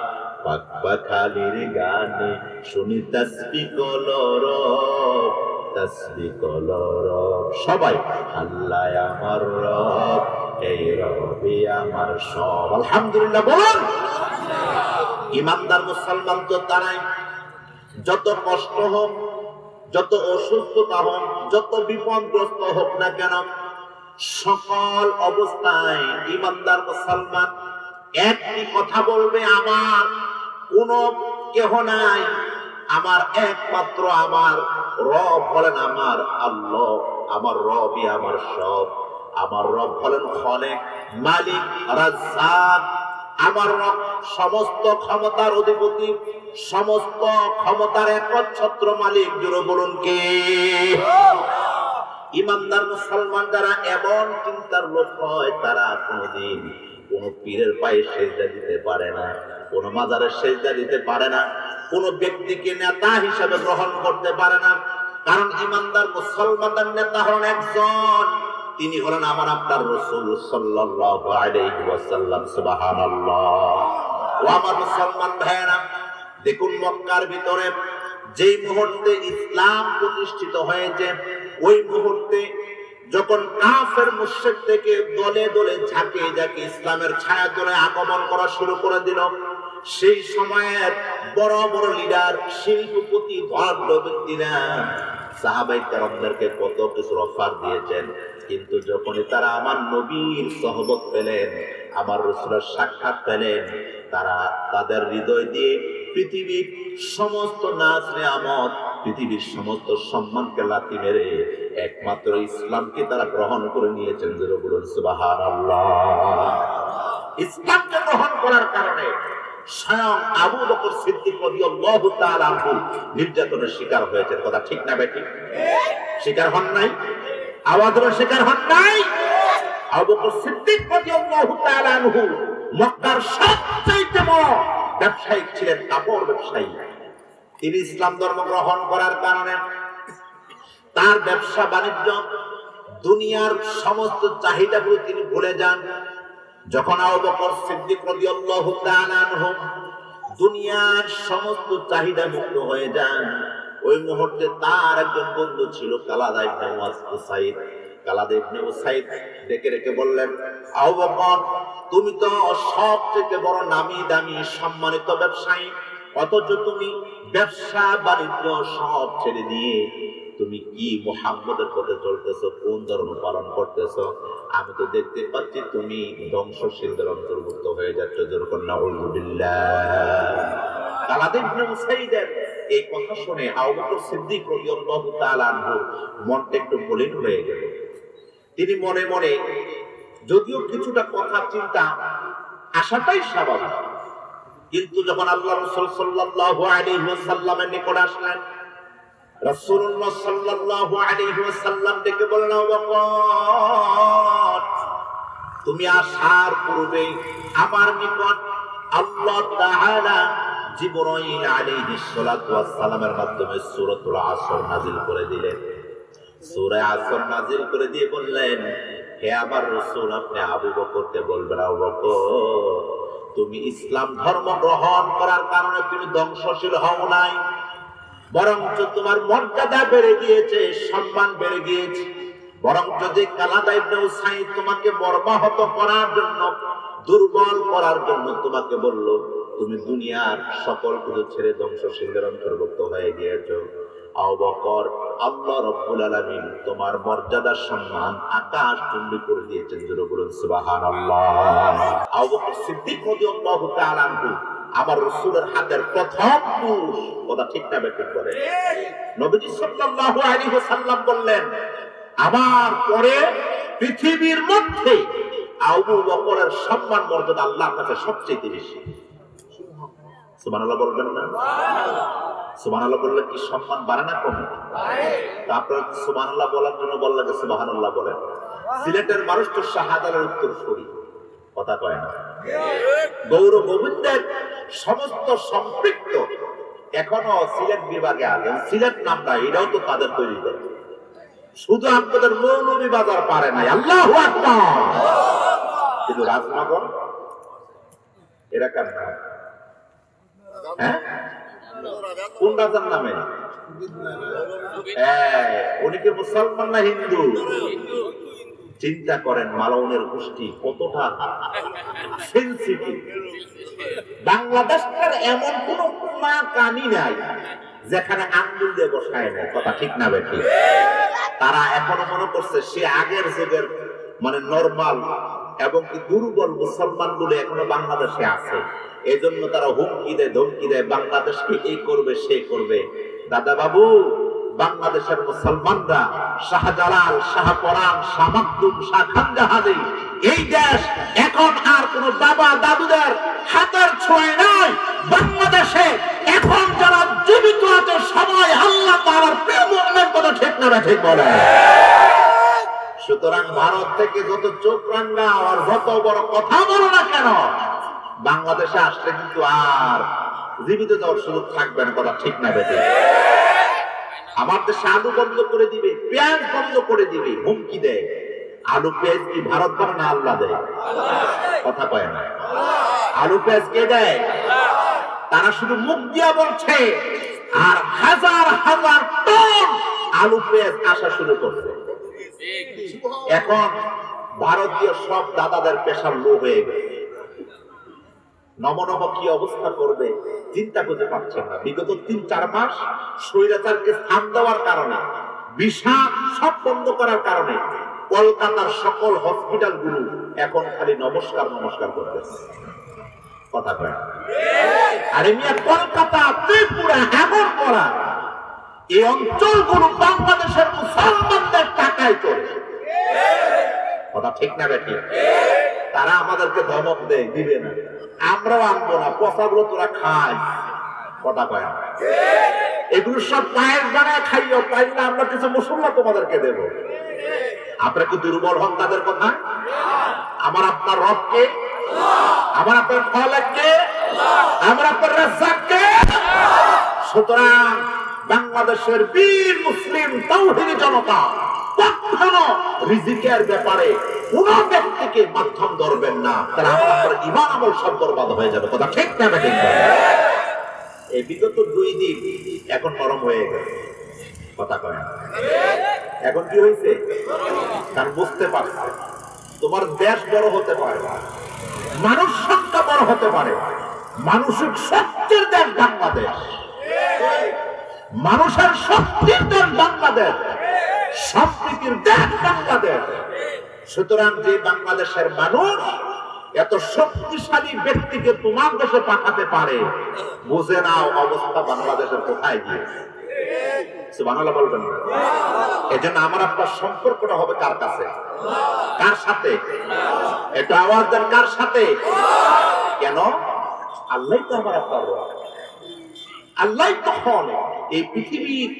পাখালির গানে শুনি তাসবিহ কলরব, তাসবিহ কলরব। সবাই আল্লাহ আমার রব, এই রবি আমার সব। আলহামদুলিল্লাহ বলুন। ইমানদার মুসলমান তো তারাই, যত কষ্ট হোক, যত অসুস্থতা হোক, যত বিপদগ্রস্ত হোক না কেন, সকল অবস্থায় ইমানদার মুসলমান একটি কথা বলবে, আমার কোনো কেহ নাই, আমার একমাত্র আমার রব হলেন আমার আল্লাহ। আমার রবই আমার সব। আমার রব হলেন খালেক, মালিক, রাজ্জাক। আমার রব সমস্ত ক্ষমতার অধিপতি, সমস্ত ক্ষমতার একচ্ছত্র মালিক। জোরে বলুন কে? ইমানদার মুসলমান যারা এমন চিন্তার লোক হয়, তারা কোনদিন কোন পীরের পায়ে সেজদা দিতে পারে না, কোন মাজারের সেজদা দিতে পারে না, কোন ব্যক্তিকে নেতা হিসেবে গ্রহণ করতে পারে না। কারণ ইমানদার মুসলমানদের নেতা হলেন একজন, তিনি হলেন আমার আপনার রাসূল সাল্লাল্লাহু আলাইহি ওয়াসাল্লাম। সুবহানাল্লাহ। ও আমার মুসলমান ভাইরা, দেখুন মক্কার ভিতরে যেই মুহূর্তে ইসলাম প্রতিষ্ঠিত হয়েছে, ওই মুহূর্তে যখন কাফের মুশরিক থেকে দলে দলে ঝাঁকে ঝাঁকে ইসলামের ছায়া তলে আগমন করা শুরু করে দিল, সেই সময়ের বড় বড় লিডার, শিল্পপতি, ধনাঢ্য ব্যক্তিরা সাহাবায়ে কেরামদেরকে কত কিছু অফার দিয়েছেন, কিন্তু যখনই তারা আমার নবীর সহবত পেলেন, আমার রাসূলের সাক্ষাৎ পেলেন, তারা তাদের হৃদয় দিয়ে পৃথিবীর সমস্ত নাজ নিয়ামত, পৃথিবীর সমস্ত সম্মানকে লাথি মেরে একমাত্র ইসলামকে তারা গ্রহণ করে নিয়েছেন। যারা বলুন সুবহানাল্লাহ। ইসলামকে গ্রহণ করার কারণে স্বয়ং আবু বকর সিদ্দিক রাদিয়াল্লাহু তাআলা আনহু নির্যাতনের শিকার হয়েছেন। কথা ঠিক না বেঠিক? শিকার হন নাই? আওয়াজের শিকার হন নাই? আবু বকর সিদ্দিক রাদিয়াল্লাহু তাআলা আনহু মক্কার সবচেয়ে বড় ব্যবসায়ী ছিলেন, কাপড় ব্যবসায়ী। তিনি ইসলাম ধর্ম গ্রহণ করার কারণে তার ব্যবসা বাণিজ্য, দুনিয়ার সমস্ত চাহিদাগুলো তিনি ভুলে যান। যখন আবু বকর সিদ্দিক রাদিয়াল্লাহু তাআলা আনহু দুনিয়ার সমস্ত চাহিদা মুক্ত হয়ে যান, ওই মুহূর্তে তার একজন বন্ধু ছিল কালাদা ইবনে উসাইদ। কালাদা ইবনে উসাইদ ডেকে রেখে বললেন, আবু বকর, তুমি তো সবচেয়ে বড় নামি দামি সম্মানিত ব্যবসায়ী, অথচ তুমি ব্যবসা বাণিজ্য সব ছেড়ে দিয়ে তুমি কি মুহাম্মদের পথে চলতেছো? কোন ধর্ম পালন করতেছো? আমি তো দেখতে পাচ্ছি তুমি ধ্বংসশীলদের অন্তর্ভুক্ত হয়ে যাচ্ছ। যেরকম নাউযুবিল্লাহ। কালাদা ইবনে উসাইদের এই কথা শুনে আবু বকর সিদ্দিক রাদিয়াল্লাহু তাআলা আনহু মনটা একটু মলিন হয়ে গেল। তিনি মনে মনে যদিও কিছুটা কথা চিন্তা আসাটাই স্বাভাবিক, কিন্তু যখন আল্লাহ রাসূল সাল্লাল্লাহু আলাইহি ওয়াসাল্লামের নিকট আসলেন, রাসূলুল্লাহ সাল্লাল্লাহু আলাইহি ওয়াসাল্লাম ডেকে বললেন, আবু বকর, তুমি আসার পূর্বে আমার নিকট আল্লাহ তাআলা জিবরাইল আলাইহিস সালাতু ওয়াস সালামের মাধ্যমে সূরাতুল আসর নাযিল করে দিলেন। সূরা আসর নাযিল করে দিয়ে বললেন, হে আমার রাসূল, আপনি আবু বকরকে বলবেন, আবু বকর, তুমি ইসলাম ধর্ম গ্রহণ করার কারণে তুমি ধ্বংসশীল হও নাই, বরঞ্চ তোমার মর্যাদা বেড়ে গিয়েছে, সম্মান বেড়ে গিয়েছে। বরঞ্চ যে কালাদা ইবনে উসাইদ তোমাকে মর্মাহত করার জন্য, দুর্বল করার জন্য তোমাকে বলল, তুমি দুনিয়ার সকল কিছু ছেড়ে ধ্বংসশীলদের অন্তর্ভুক্ত হয়ে গিয়েছো। আবু বকর, আল্লাহ রাব্বুল আলামিন তোমার মর্যাদা সম্মান আকাশ চুম্বি করে দিয়েছেন। জোরে বলুন সুবহানাল্লাহ। আবু বকর সিদ্দিক রাদিয়াল্লাহু তাআলা আনহু আমার রাসূলের হাতের প্রথম পুরুষ। কথা ঠিক না বেঠিক করে? নবীজি সাল্লাল্লাহু আলাইহি ওয়াসাল্লাম বললেন, আমার পরে পৃথিবীর মধ্যে আবু বকরের সম্মান মর্যাদা আল্লাহর কাছে সবচেয়ে বেশি। সুবহানাল্লাহ বলবেন না? সুবহানাল্লাহ বললে কি সম্মান বাড়ে না কমে? আপনারা সুবহানাল্লাহ বলার জন্য বললে যে সুবহানাল্লাহ বলেন। সিলেটের মানুষ তো শাহাদাতের উত্তর সরি, কথা কয় না। গৌর গোবিন্দের সমস্ত সম্পৃক্ত এখনো সিলেট বিভাগে আছে। সিলেট নামটা এটাও তো তাদের তৈরি করে, শুধু আপনাদের মৌলভী বাজার পারে নাই। আল্লাহু আকবার। কিন্তু রাজনগর এরা কার নাম? হ্যাঁ, কোন রাজার নামে? উনি কি মুসলমান না হিন্দু? চিন্তা করেন মালাউনের গোষ্ঠী কতটা সেনসিটিভ। বাংলাদেশের এমন কোন কোনা কানি নাই যেখানে আঙ্গুল দিয়ে বসায় না। কথা ঠিক না বেঠিক? তারা এখনো মনে করছে সে আগের যুগের মানে নরমাল এবং কি দুর্বল মুসলমান গুলো এখনো বাংলাদেশে আছে। এই জন্য তারা হুমকি দেয়, ধমকি দেয়, বাংলাদেশকে এই করবে সে করবে। দাদা বাবু, বাংলাদেশের মুসলমানরা শাহজালাল, শাহপরান, শাহ মাকদুম, শাহ খানজাহানি, এই দেশ এখন আর কোন বাবা দাদুদের হাতের ছোঁয়ায় নয়। বাংলাদেশে এখন যারা জীবিত আছে সবাই আল্লাহ তাআলার প্রিয় মুমিন। কথা ঠিক না ঠিক বলে? সুতরাং ভারত থেকে যত চোখ রাঙা আর যত বড় কথা বলো না কেন, বাংলাদেশে আসলে কিন্তু আর জীবিত যাওয়ার সুযোগ থাকবে না। কথা ঠিক না বেঠিক? আমার দেশে আলু বন্ধ করে দিবে, পেঁয়াজ বন্ধ করে দিবে, হুমকি দেয়। আলু পেঁয়াজ কি ভারত করে না আল্লাহ দেয়? কথা কয় না। আলু পেঁয়াজ কে দেয়? তারা শুধু মুখ দিয়া বলছে, আর হাজার হাজার টন আলু পেঁয়াজ আসা শুরু করছে। এখন ভারতীয় সব দাদাদের পেশার লো হয়ে গেছে। নমনম কি অবস্থা করবে চিন্তা করতে পারছেন না। বিগত ৩-৪ মাস স্বৈরাচারকে স্থান দেওয়ার কারণে, ভিসা সব বন্ধ করার কারণে কলকাতার সকল হসপিটাল গুলো এখন খালি নমস্কার নমস্কার করতেছে। কথা কয়? আরে মিয়া, কলকাতা, ত্রিপুরা, এমন করা এই অঞ্চলগুলো বাংলাদেশের মুসলমানদের টাকায় চলে। কথা ঠিক না বেঠিক? তারা আমাদেরকে ধমক দেয়, দিবে না, আমরাও আনবো না, পচাগুলো তোরা খাই। কথা কয় না? এগুলো সব পায়েস বানায় খাইও, পাইলে আমরা কিছু মশলা তোমাদেরকে দেব। আপনারা কি দুর্বল হন তাদের কথা? আমার আপনার রবকে, আমার আপনার খালেককে, আমার আপনার রাজ্জাককে। সুতরাং বাংলাদেশের বীর মুসলিম তাওহীদি জনতা কখনো রিজিকের ব্যাপারে কোন ব্যক্তিকে মাধ্যম ধরবেন না, তারা আপনার ঈমান আমল সব বরবাদ হয়ে যাবে। কথা ঠিক না বেঠিক? এই বিগত 2 দিন এখন নরম হয়ে গেছে। কথা কয় না? এখন কি হয়েছে? তার বুঝতে পারছে তোমার দেশ বড় হতে পারে, মানুষ সংখ্যা বড় হতে পারে, মানসিক শক্তির দেশ বাংলাদেশ, মানুষের শক্তির দেশ বাংলাদেশ, সম্প্রীতির দেশ বাংলাদেশ। সুতরাং যে বাংলাদেশের মানুষ এত শক্তিশালী ব্যক্তিকে তোমার দেশে পাঠাতে পারে, বুঝে নাও অবস্থা বাংলাদেশের কোথায় গিয়েছে। সুবহানাল্লাহ বলবেন না? এজন্য আমার আপনার সম্পর্কটা হবে কার কাছে? কার সাথে? একটু আওয়াজ দেন, কার সাথে? কেন? আল্লাহই তো আমার আপনার রব। আল্লাহই তখন এই পৃথিবীর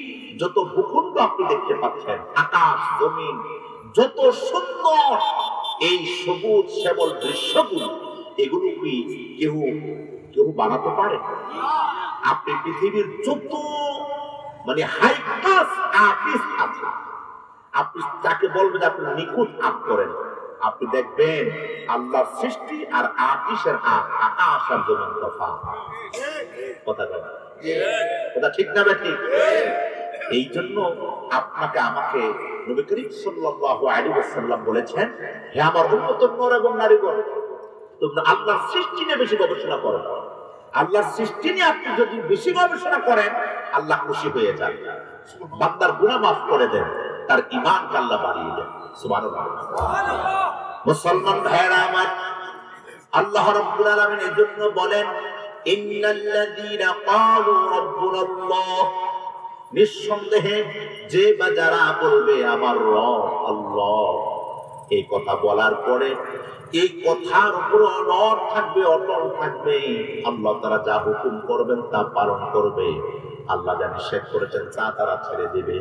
যত ভূখণ্ড আপনি দেখতে পাচ্ছেন, আকাশ জমিন, যত সুন্দর এই সবুজ শ্যামল দৃশ্যগুলো, এগুলো কি কেউ কেউ বানাতে পারে? আপনি পৃথিবীর যত মানে হাই ক্লাস আর্টিস্ট আছে, আপনি তাকে বলবেন আপনি নিখুঁত আঁক করেন, আপনি দেখবেন আল্লাহর সৃষ্টি আর আকিসের আকাশ আর জমিন তফাৎ। কথা বলেন, কথা ঠিক না ঠিক? এই জন্য আপনাকে আমাকে নবী করিম সাল্লাল্লাহু আলাইহি ওয়াসাল্লাম বলেছেন, হে আমার উম্মত নর এবং নারীগণ, তোমরা আল্লাহর সৃষ্টি নিয়ে বেশি গবেষণা করো। আল্লাহর সৃষ্টি নিয়ে আপনি যদি বেশি গবেষণা করেন, আল্লাহ খুশি হয়ে যান, বান্দার গুনাহ মাফ করে দেন, তার ঈমানকে আল্লাহ বাড়িয়ে দেন। সুবহানাল্লাহ। মুসলমান ভাইরা আমার, আল্লাহ রাব্বুল আলামিন এর জন্য বলেন, ইন্নাল্লাযীনা ক্বালু রাব্বুনাল্লাহ, নিঃসন্দেহে যে বা যারা বলবে আমার রব আল্লাহ, এই কথা বলার পরে এই কথার উপর অনড় থাকবে, অটল থাকবে, আল্লাহ তারা যা হুকুম করবেন তা পালন করবে, আল্লাহ যা নিষেধ করেছেন তা তারা ছেড়ে দিবে।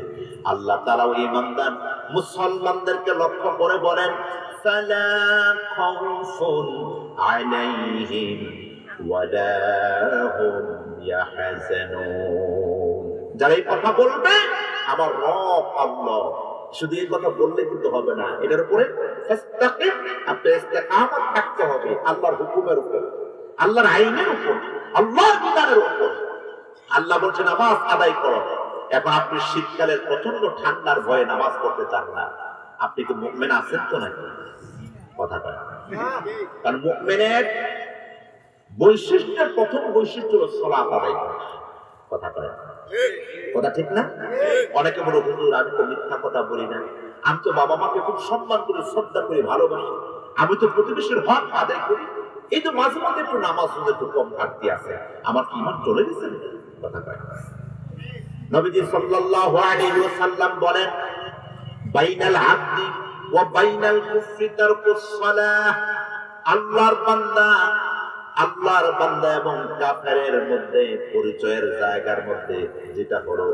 আল্লাহ তাআলা ওই ঈমানদার মুসলমানদেরকে লক্ষ্য করে বলেন, ফালা খাউফুন আলাইহিম ওয়ালা হুম ইয়াহজানুন। যারা এই কথা বলবে আমার রব আল্লাহ, শুধু এই কথা বললে কিন্তু হবে না, এটার উপরে আপনি ইস্তেকামত থাকতে হবে, আল্লাহর হুকুমের উপর, আল্লাহর আইনের উপর, আল্লাহর বিধানের উপর। আল্লাহ বলছে নামাজ আদায় করো। এখন আপনি শীতকালের প্রচন্ড ঠান্ডার ভয়ে নামাজ পড়তে চান না, আপনি কি মুমিন আছেন তো নাকি? কথা কয়, কারণ মুমিনের বৈশিষ্ট্যের প্রথম বৈশিষ্ট্য হলো সালাত আদায় করা। কথা কয়, কথা ঠিক না? অনেকে বলে হুজুর আমি তো মিথ্যা কথা বলি না, আমি তো বাবা মাকে খুব সম্মান করি, শ্রদ্ধা করি, ভালোবাসি, আমি তো প্রতিবেশীর হক আদায় করি, এই তো মাঝে মাঝে একটু নামাজ একটু কম ঘাটতি আছে, আমার কি ঈমান চলে গেছে? কথা কয়। নবীজি সাল্লাল্লাহু আলাইহি ওয়াসাল্লাম বলেন, বাইনাল আবদি ওয়া বাইনাল কুফরি তারকুস সালাহ। আল্লাহর বান্দা এবং কাফেরের মধ্যে পরিচয়ের জায়গার মধ্যে যেটা হলো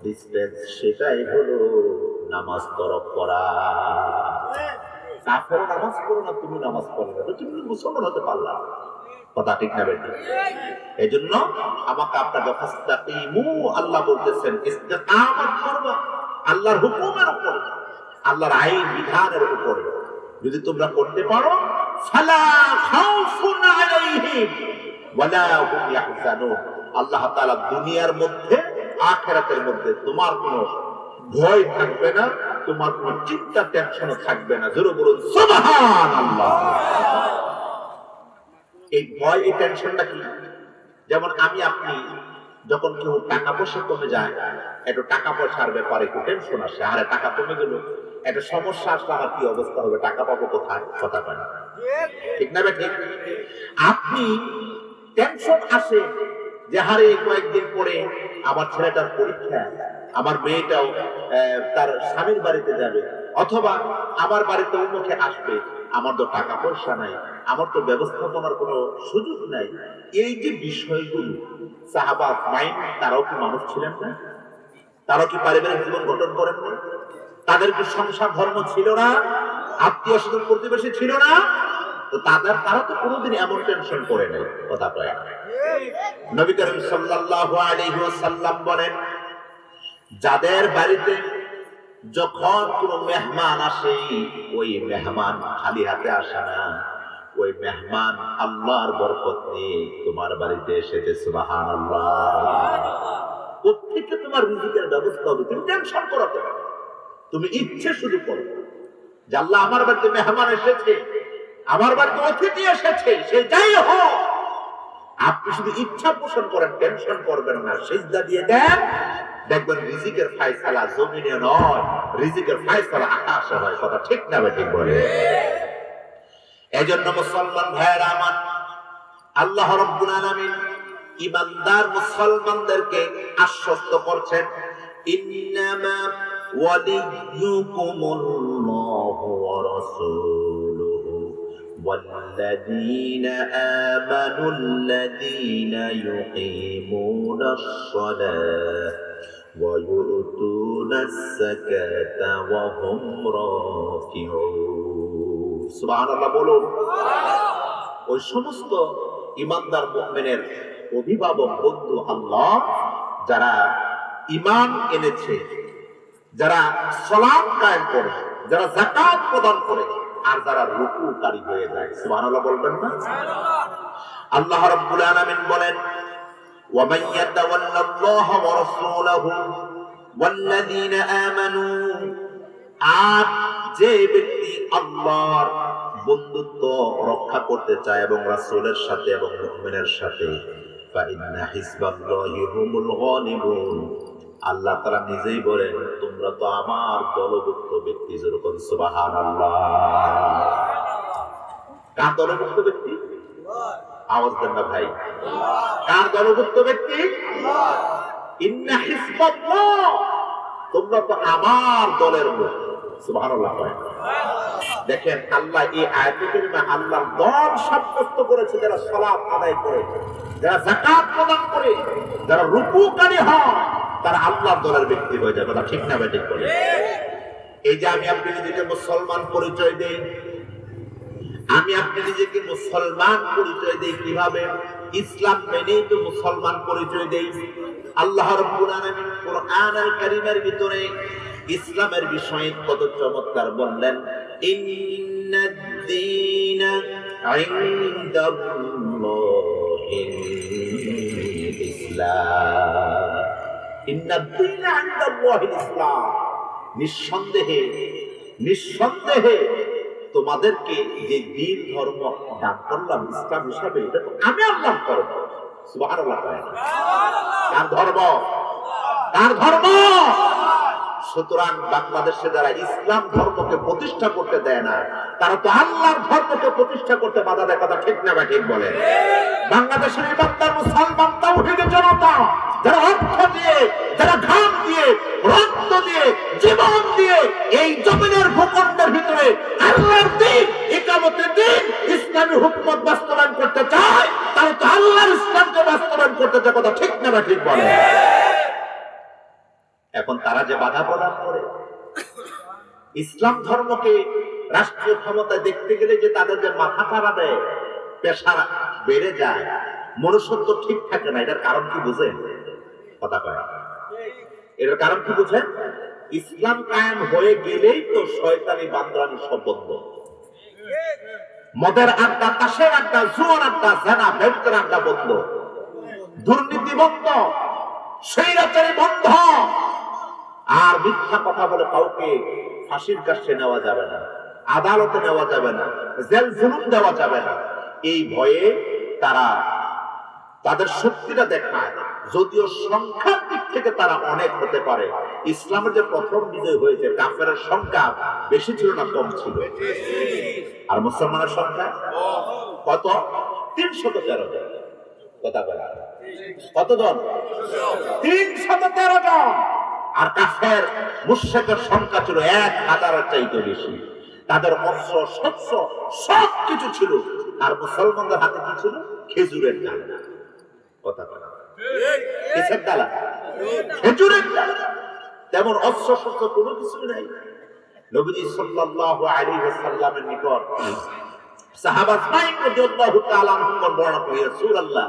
ডিসটেন্স, সেটাই হলো নামাজ তরক করা। কাফের নামাজ পড়ো না, তুমি নামাজ পড়ো না, তুমি মুসলমান হতে পারলা। কথা ঠিক না বেটি? এই জন্য আমাকে আপনাকে ফাস্তাকিমু, আল্লাহ বলতেছেন ইস্তিকামত করবা আল্লাহর হুকুমের উপরে, আল্লাহর আইন বিধানের উপরে। যদি তোমরা করতে পারো, ফালা খাউফুন আলাইহিম ওয়ালা হুম ইয়াহজানুন। আল্লাহ তাআলা দুনিয়ার মধ্যে আখিরাতের মধ্যে তোমার কোনো ভয় থাকবে না, তোমার কোনো চিন্তা টেনশনও থাকবে না। জোরে বলুন সুবহানাল্লাহ। এই ভয়, এই টেনশনটা কি? যেমন আমি আপনি যখন কেউ টাকা পয়সা কমে যায়, একটু টাকা পয়সার ব্যাপারে একটু টেনশন আসে, আরে টাকা কমে গেল, একটা সমস্যা আসলে আমার কি অবস্থা হবে, টাকা পাবো কোথায়? কথা পায় না, ঠিক না ঠিক? আপনি টেনশন আসে যে হারে কয়েকদিন পরে আমার ছেলেটার পরীক্ষা, আমার মেয়েটাও তার স্বামীর বাড়িতে যাবে, অথবা আমার বাড়িতে অন্যকে আসবে, আমার তো টাকা পয়সা নাই, আমার তো ব্যবস্থাপনার কোনো সুযোগ নাই। এই যে বিষয়গুলো, সাহাবা মাইন তারাও কি মানুষ ছিলেন না? তারাও কি পারিবারিক জীবন গঠন করেন না? তাদের কি সংসার ধর্ম ছিল না? আত্মীয় স্বজন প্রতিবেশী ছিল না? তো তারা তো কোনোদিন এমন টেনশন করে নাই। কথা কয় না। নবী করিম সাল্লাল্লাহু আলাইহি ওয়াসাল্লাম বলেন, যাদের বাড়িতে যখন কোনো মেহমান আসে, ওই মেহমান খালি হাতে আসে না, ওই মেহমান আল্লাহর বরকত নিয়ে তোমার বাড়িতে এসেছে। সুবহানাল্লাহ। প্রত্যেককে তোমার রিজিকের ব্যবস্থা হবে, তুমি টেনশন করো কেন? তুমি ইচ্ছে শুধু করো যে আল্লাহ আমার বাড়িতে মেহমান এসেছে, আমার বাড়িতে অতিথি এসেছে, সে যাই হোক, আপনি শুধু ইচ্ছা পোষণ করেন, টেনশন করবেন না, সিজদা দিয়ে দেন, দেখবেন রিজিকের ফয়সালা জমিনে নয়, রিজিকের ফয়সালা আকাশে হয়। কথা ঠিক না ঠিক বলে? এজন্য মুসলমান ভাইয়েরা আমার, আল্লাহ রাব্বুল আলামিন ঈমানদার মুসলমানদেরকে আশ্বস্ত করছেন, ইন্নামা ওয়ালিয়্যুকুমুল্লাহু ওয়া রাসূলুহু ওয়াল্লাযীনা আমানুল্লাযীনা ইউকীমুনাস সালাহ ওয়া ইউতুনাস যাকাতা ওয়া হুম রাকিউন। সুবহানাল্লাহ বলুন। ওই সমস্ত ঈমানদার মুমিনের অভিভাবক বন্ধু আল্লাহ, যারা ঈমান এনেছে, যারা সালাত কায়েম করে, যারা যাকাত প্রদান করে, আর যারা রুকুকারী হয়ে যায়। সুবহানাল্লাহ বলবেন না? আল্লাহ রাব্বুল আলামিন বলেন, ওয়া মান ইয়াতাওয়াল্লাল্লাহা ওয়া রাসূলাহু ওয়াল্লাযীনা আমানু, আর যে ব্যক্তি আল্লাহর বন্ধুত্ব রক্ষা করতে চায় এবং রাসূলের সাথে এবং মুমিনের সাথে, ফা ইন্না হিজবাল্লাহি হুমুল গালিবুন, আল্লাহ তাআলা নিজেই বলেন তোমরা তো আমার দলভুক্ত ব্যক্তি। যেরকম সুবহানাল্লাহ। কার দলভুক্ত ব্যক্তি? আওয়াজ দেন না ভাই। কার দলভুক্ত ব্যক্তি? ইন্না হিজবাল্লাহ, তোমরা তো আমার দলের লোক। সুবহানাল্লাহ। দেখেন আল্লাহ এই আয়াতে কারিমে আল্লাহর দল সাব্যস্ত করেছে যারা সালাত আদায় করে, যারা যাকাত প্রদান করে, যারা রুকুকারী হয়, তারা আল্লাহর দলের ব্যক্তি হয়ে যায়। কথা ঠিক না বেঠিক বলে? এই যে আমি আপনি নিজেকে মুসলমান পরিচয় দেই, আমি আপনি নিজেকে মুসলমান পরিচয় দেই কিভাবে? ইসলাম মেনেই তো মুসলমান পরিচয় দেই। আল্লাহ রাব্বুল আলামিন কোরআনুল কারীমের ভিতরে ইসলামের বিষয়ে কত চমৎকার বললেন, ইন্নাদ-দীনা ইনদাল্লাহিল ইসলাম, ইন্নাদ-দীনা ইনদাল্লাহিল ইসলাম, নিঃসন্দেহে নিঃসন্দেহে তোমাদেরকে যে দ্বীন ধর্ম দান করলাম ইসলাম হিসাবে, এটা তো আমি আল্লাহ করব। সুবহানাল্লাহ। কার ধর্ম? কার ধর্ম? সুতরাং বাংলাদেশে যারা ইসলাম ধর্মকে প্রতিষ্ঠা করতে দেয় না, তারা তো আল্লাহর ধর্মকে প্রতিষ্ঠা করতে বাধা দেয়। কথা ঠিক না ঠিক বলে? বাংলাদেশের ইমানদার মুসলমান তাওহীদের জনতা, যারা অর্থ দিয়ে, যারা ঘাম দিয়ে, রক্ত দিয়ে, জীবন দিয়ে এই জমিনের ভূখণ্ডের ভিতরে আল্লাহর দ্বীন, ইকামতের দ্বীন, ইসলামী হুকুমত বাস্তবায়ন করতে চায়, তারা তো আল্লাহর ইসলামকে বাস্তবায়ন করতে চায়। কথা ঠিক না ঠিক বলে? এখন তারা যে বাধা প্রদান করে, ইসলাম ধর্মকে রাষ্ট্রীয় ক্ষমতায় দেখতে গেলে যে তাদের যে মাথা চাড়া দেয়, পেশা বেড়ে যায়, মনুষ্যত্ব ঠিক থাকে না, এটার কারণ কি বুঝেন? কথা কয়, এটার কারণ কি বুঝেন? ইসলাম কায়েম হয়ে গেলেই তো শয়তানি বান্দরানি সব বন্ধ। মদের আড্ডা, তাসের আড্ডা, জুয়ার আড্ডা, জানা ব্যবচার আড্ডা বন্ধ, দুর্নীতি বন্ধ, স্বৈরাচারী বন্ধ, আর মিথ্যা কথা বলে কাউকে ফাঁসির কাছে নেওয়া যাবে না, আদালতে নেওয়া যাবে না, জেল জুলুম দেওয়া যাবে না। এই ভয়ে তারা তাদের শক্তিটা দেখায়, যদিও সংখ্যার দিক থেকে তারা অনেক হতে পারে। ইসলামের যে প্রথম বিজয় হয়েছে, কাফেরের সংখ্যা বেশি ছিল না কম ছিল? আর মুসলমানের সংখ্যা কত? 313 জন। কথা বলা কতজন? 313 জন। আর কাফের মুশরিকের সংখ্যা ছিল 1000-এর চাইতে বেশি। তাদের অস্ত্র শস্ত্র সব কিছু ছিল, আর মুসলমানদের হাতে কি ছিল? খেজুরের ডালা। কথা বলা কিসের ডালা? খেজুরের ডালা। তেমন অস্ত্র শস্ত্র কোনো কিছু নাই। নবীজি সাল্লাল্লাহু আলাইহি ওয়াসাল্লামের নিকট সাহাবা সাইন রাদিয়াল্লাহু তাআলা আনহুম বর্ণনা করে, রাসূলুল্লাহ,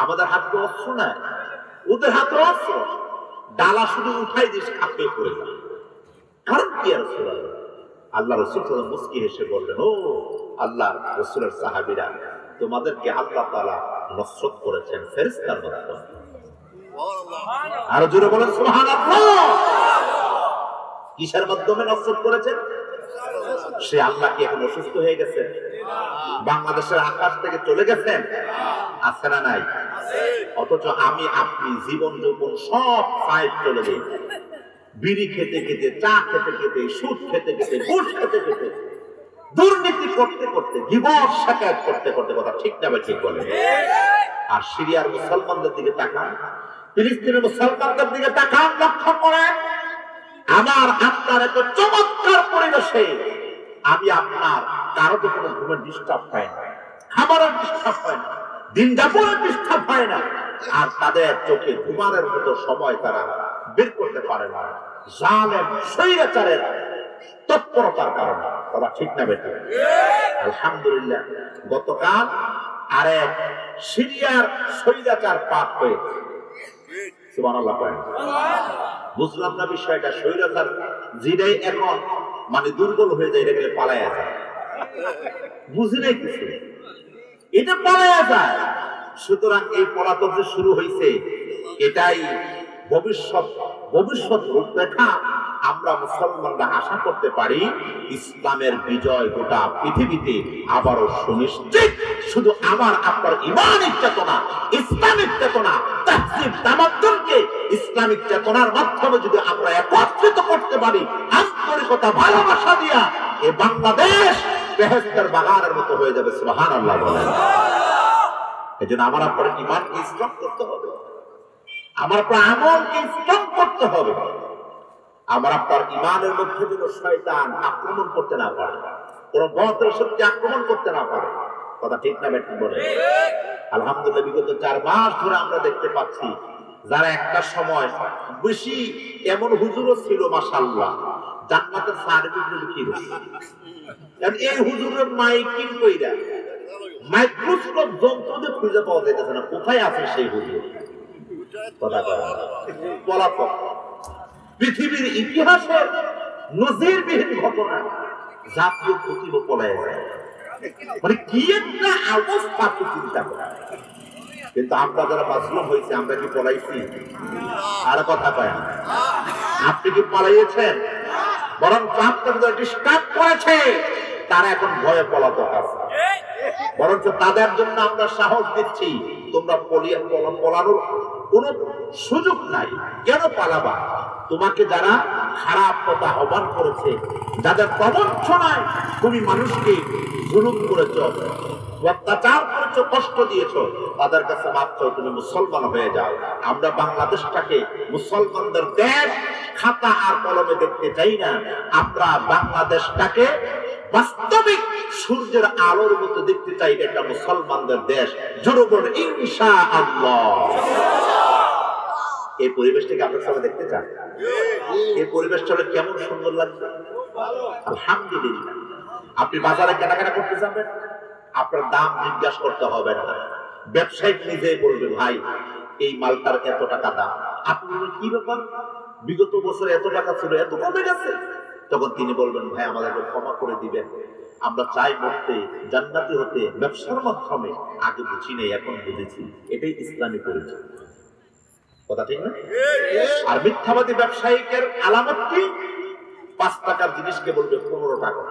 আমাদের হাতে অস্ত্র নাই, ওদের হাতে অস্ত্র, ডালা শুধু উঠাই দিস, খাপে পড়ে যায়। কারণ কি রাসূলুল্লাহ? আল্লাহ রাসূল সাল্লাল্লাহু মুস্কি হেসে বললেন, ও আল্লাহ রাসূলের সাহাবীরা, তোমাদেরকে আল্লাহ তাআলা নসরত করেছেন ফেরেশতার মাধ্যমে। আর জোরে বলেন সুবহানাল্লাহ। কিসের মাধ্যমে নসরত করেছেন? সে আল্লাহ কি এখন অসুস্থ হয়ে গেছে? বাংলাদেশের আকাশ থেকে চলে গেছেন? আছে না নাই? অথচ আমি আপনি জীবন যৌবন সব ফাইট চলে যাই, বিড়ি খেতে খেতে, চা খেতে খেতে, সুদ খেতে খেতে, ঘুষ খেতে খেতে, দুর্নীতি করতে করতে, দিবস সাকাত করতে করতে। কথা ঠিক না ঠিক বলে? আর সিরিয়ার মুসলমানদের দিকে তাকান, ফিলিস্তিনের মুসলমানদের দিকে তাকান, লক্ষ্য করেন, আমার আপনার এত চমৎকার পরিবেশে আমি আপনার কারো তো কোনো ঘুমের ডিস্টার্ব হয় না, খাবারের ডিস্টার্ব হয় না, দিন যাপনের ডিস্টার্ব হয় না, আর তাদের চোখে ঘুমানোর মতো সময় তারা বের করতে পারে না, জালেম স্বৈরাচারের তৎপরতার কারণে। কথা ঠিক না বেটা? আলহামদুলিল্লাহ, গতকাল আরেক সিরিয়ার স্বৈরাচার পাক হয়েছে। সুবহানাল্লাহ। বুঝলাম না বিষয়টা। স্বৈরাচার যেটাই এখন মানে দুর্বল হয়ে যায়, এটাকে পালায়া যায়, বুঝি নাই কিছু, এটা পালায়া যায়। সুতরাং এই পলাতক যে শুরু হয়েছে, এটাই ভবিষ্যৎ রূপরেখা। আমরা মুসলমানরা আশা করতে পারি ইসলামের বিজয় গোটা পৃথিবীতে আবারও সুনিশ্চিত। শুধু আমার আপনার ইমানিক চেতনা, ইসলামিক চেতনা, তাহজিব তামাদ্দুনকে ইসলামিক চেতনার মাধ্যমে যদি আমরা একত্রিত করতে পারি, আন্তরিকতা ভালোবাসা দিয়া, এই বাংলাদেশ বেহেশতের বাগানের মতো হয়ে যাবে। সুবহানাল্লাহ বলেন। এজন্য আমার আপনার ইমানকে স্ট্রং করতে হবে, আমার আপনার আমলকে স্ট্রং করতে হবে। আমার আপনার ইমানের মধ্যে যেন শয়তান আক্রমণ করতে না পারে, কোন বাতিল শক্তি আক্রমণ করতে না পারে। কথা ঠিক না ব্যাঠিক বলে? আলহামদুলিল্লাহ বিগত 4 মাস ধরে আমরা দেখতে পাচ্ছি যারা একটা সময় বেশি এমন হুজুরও ছিল মাশাআল্লাহ, জান্নাতের সার্টিফিকেট লিখে দিয়েছে। এই হুজুরের মাইকিং কইরা মাইক্রোস্কোপ যন্ত্র দিয়ে খুঁজে পাওয়া যাইতেছে না কোথায় আছে সেই হুজুর। কথা কয় পলাতক। পৃথিবীর ইতিহাসের নজিরবিহীন ঘটনা, জাতীয় প্রতিভ পলায় যায়, মানে কি একটা অবস্থা চিন্তা করা। কিন্তু আমরা যারা মাসলুম হয়েছে, আমরা কি পলাইছি? আর কথা কয় না, আপনি কি পলাইয়েছেন? বরং আপনাদের ডিস্টার্ব করেছে, তারা এখন ভয়ে পলাতক আছে। বরঞ্চ তাদের জন্য আমরা সাহস দিচ্ছি, তোমরা পলানোর কোন সুযোগ নাই। কেন পালাবা? তোমাকে যারা খারাপ কথা আহ্বান করেছে, যাদের প্রবঞ্চনায় তুমি মানুষকে জুলুম করেছ, অত্যাচার করেছ, কষ্ট দিয়েছ, তাদের কাছে মাত্র তুমি মুসলমান হয়ে যাও। আমরা বাংলাদেশটাকে মুসলমানদের দেশ খাতা আর কলমে দেখতে চাই না। আমরা বাংলাদেশটাকে বাস্তবিক সূর্যের আলোর মতো দেখতে চাই। এটা মুসলমানদের দেশ। জোরে বলুন ইনশাআল্লাহ। এই পরিবেশটাকে আপনার সবাই দেখতে চান? এই পরিবেশটা কেমন সুন্দর লাগবে, আলহামদুলিল্লাহ। আপনি বাজারে কেনাকাটা করতে যাবেন, আপনার দাম জিজ্ঞাসা করতে হবে না, ব্যবসায়িক নিজেই বলবে ভাই এই মালটার এত টাকা দাম। আপনি কি ব্যাপার, বিগত বছরে এত টাকা ছিল, এত কমে গেছে। তখন তিনি বলবেন ভাই আমাদেরকে ক্ষমা করে দিবেন, আমরা চাই মরতে, জান্নাতি হতে ব্যবসার মাধ্যমে। আগে বুঝি নেই, এখন বুঝেছি। এটাই ইসলামী পরিচয়। কথা ঠিক না? আর মিথ্যাবাদী ব্যবসায়িকের আলামত কি? 5 টাকার জিনিসকে বলবে 15 টাকা।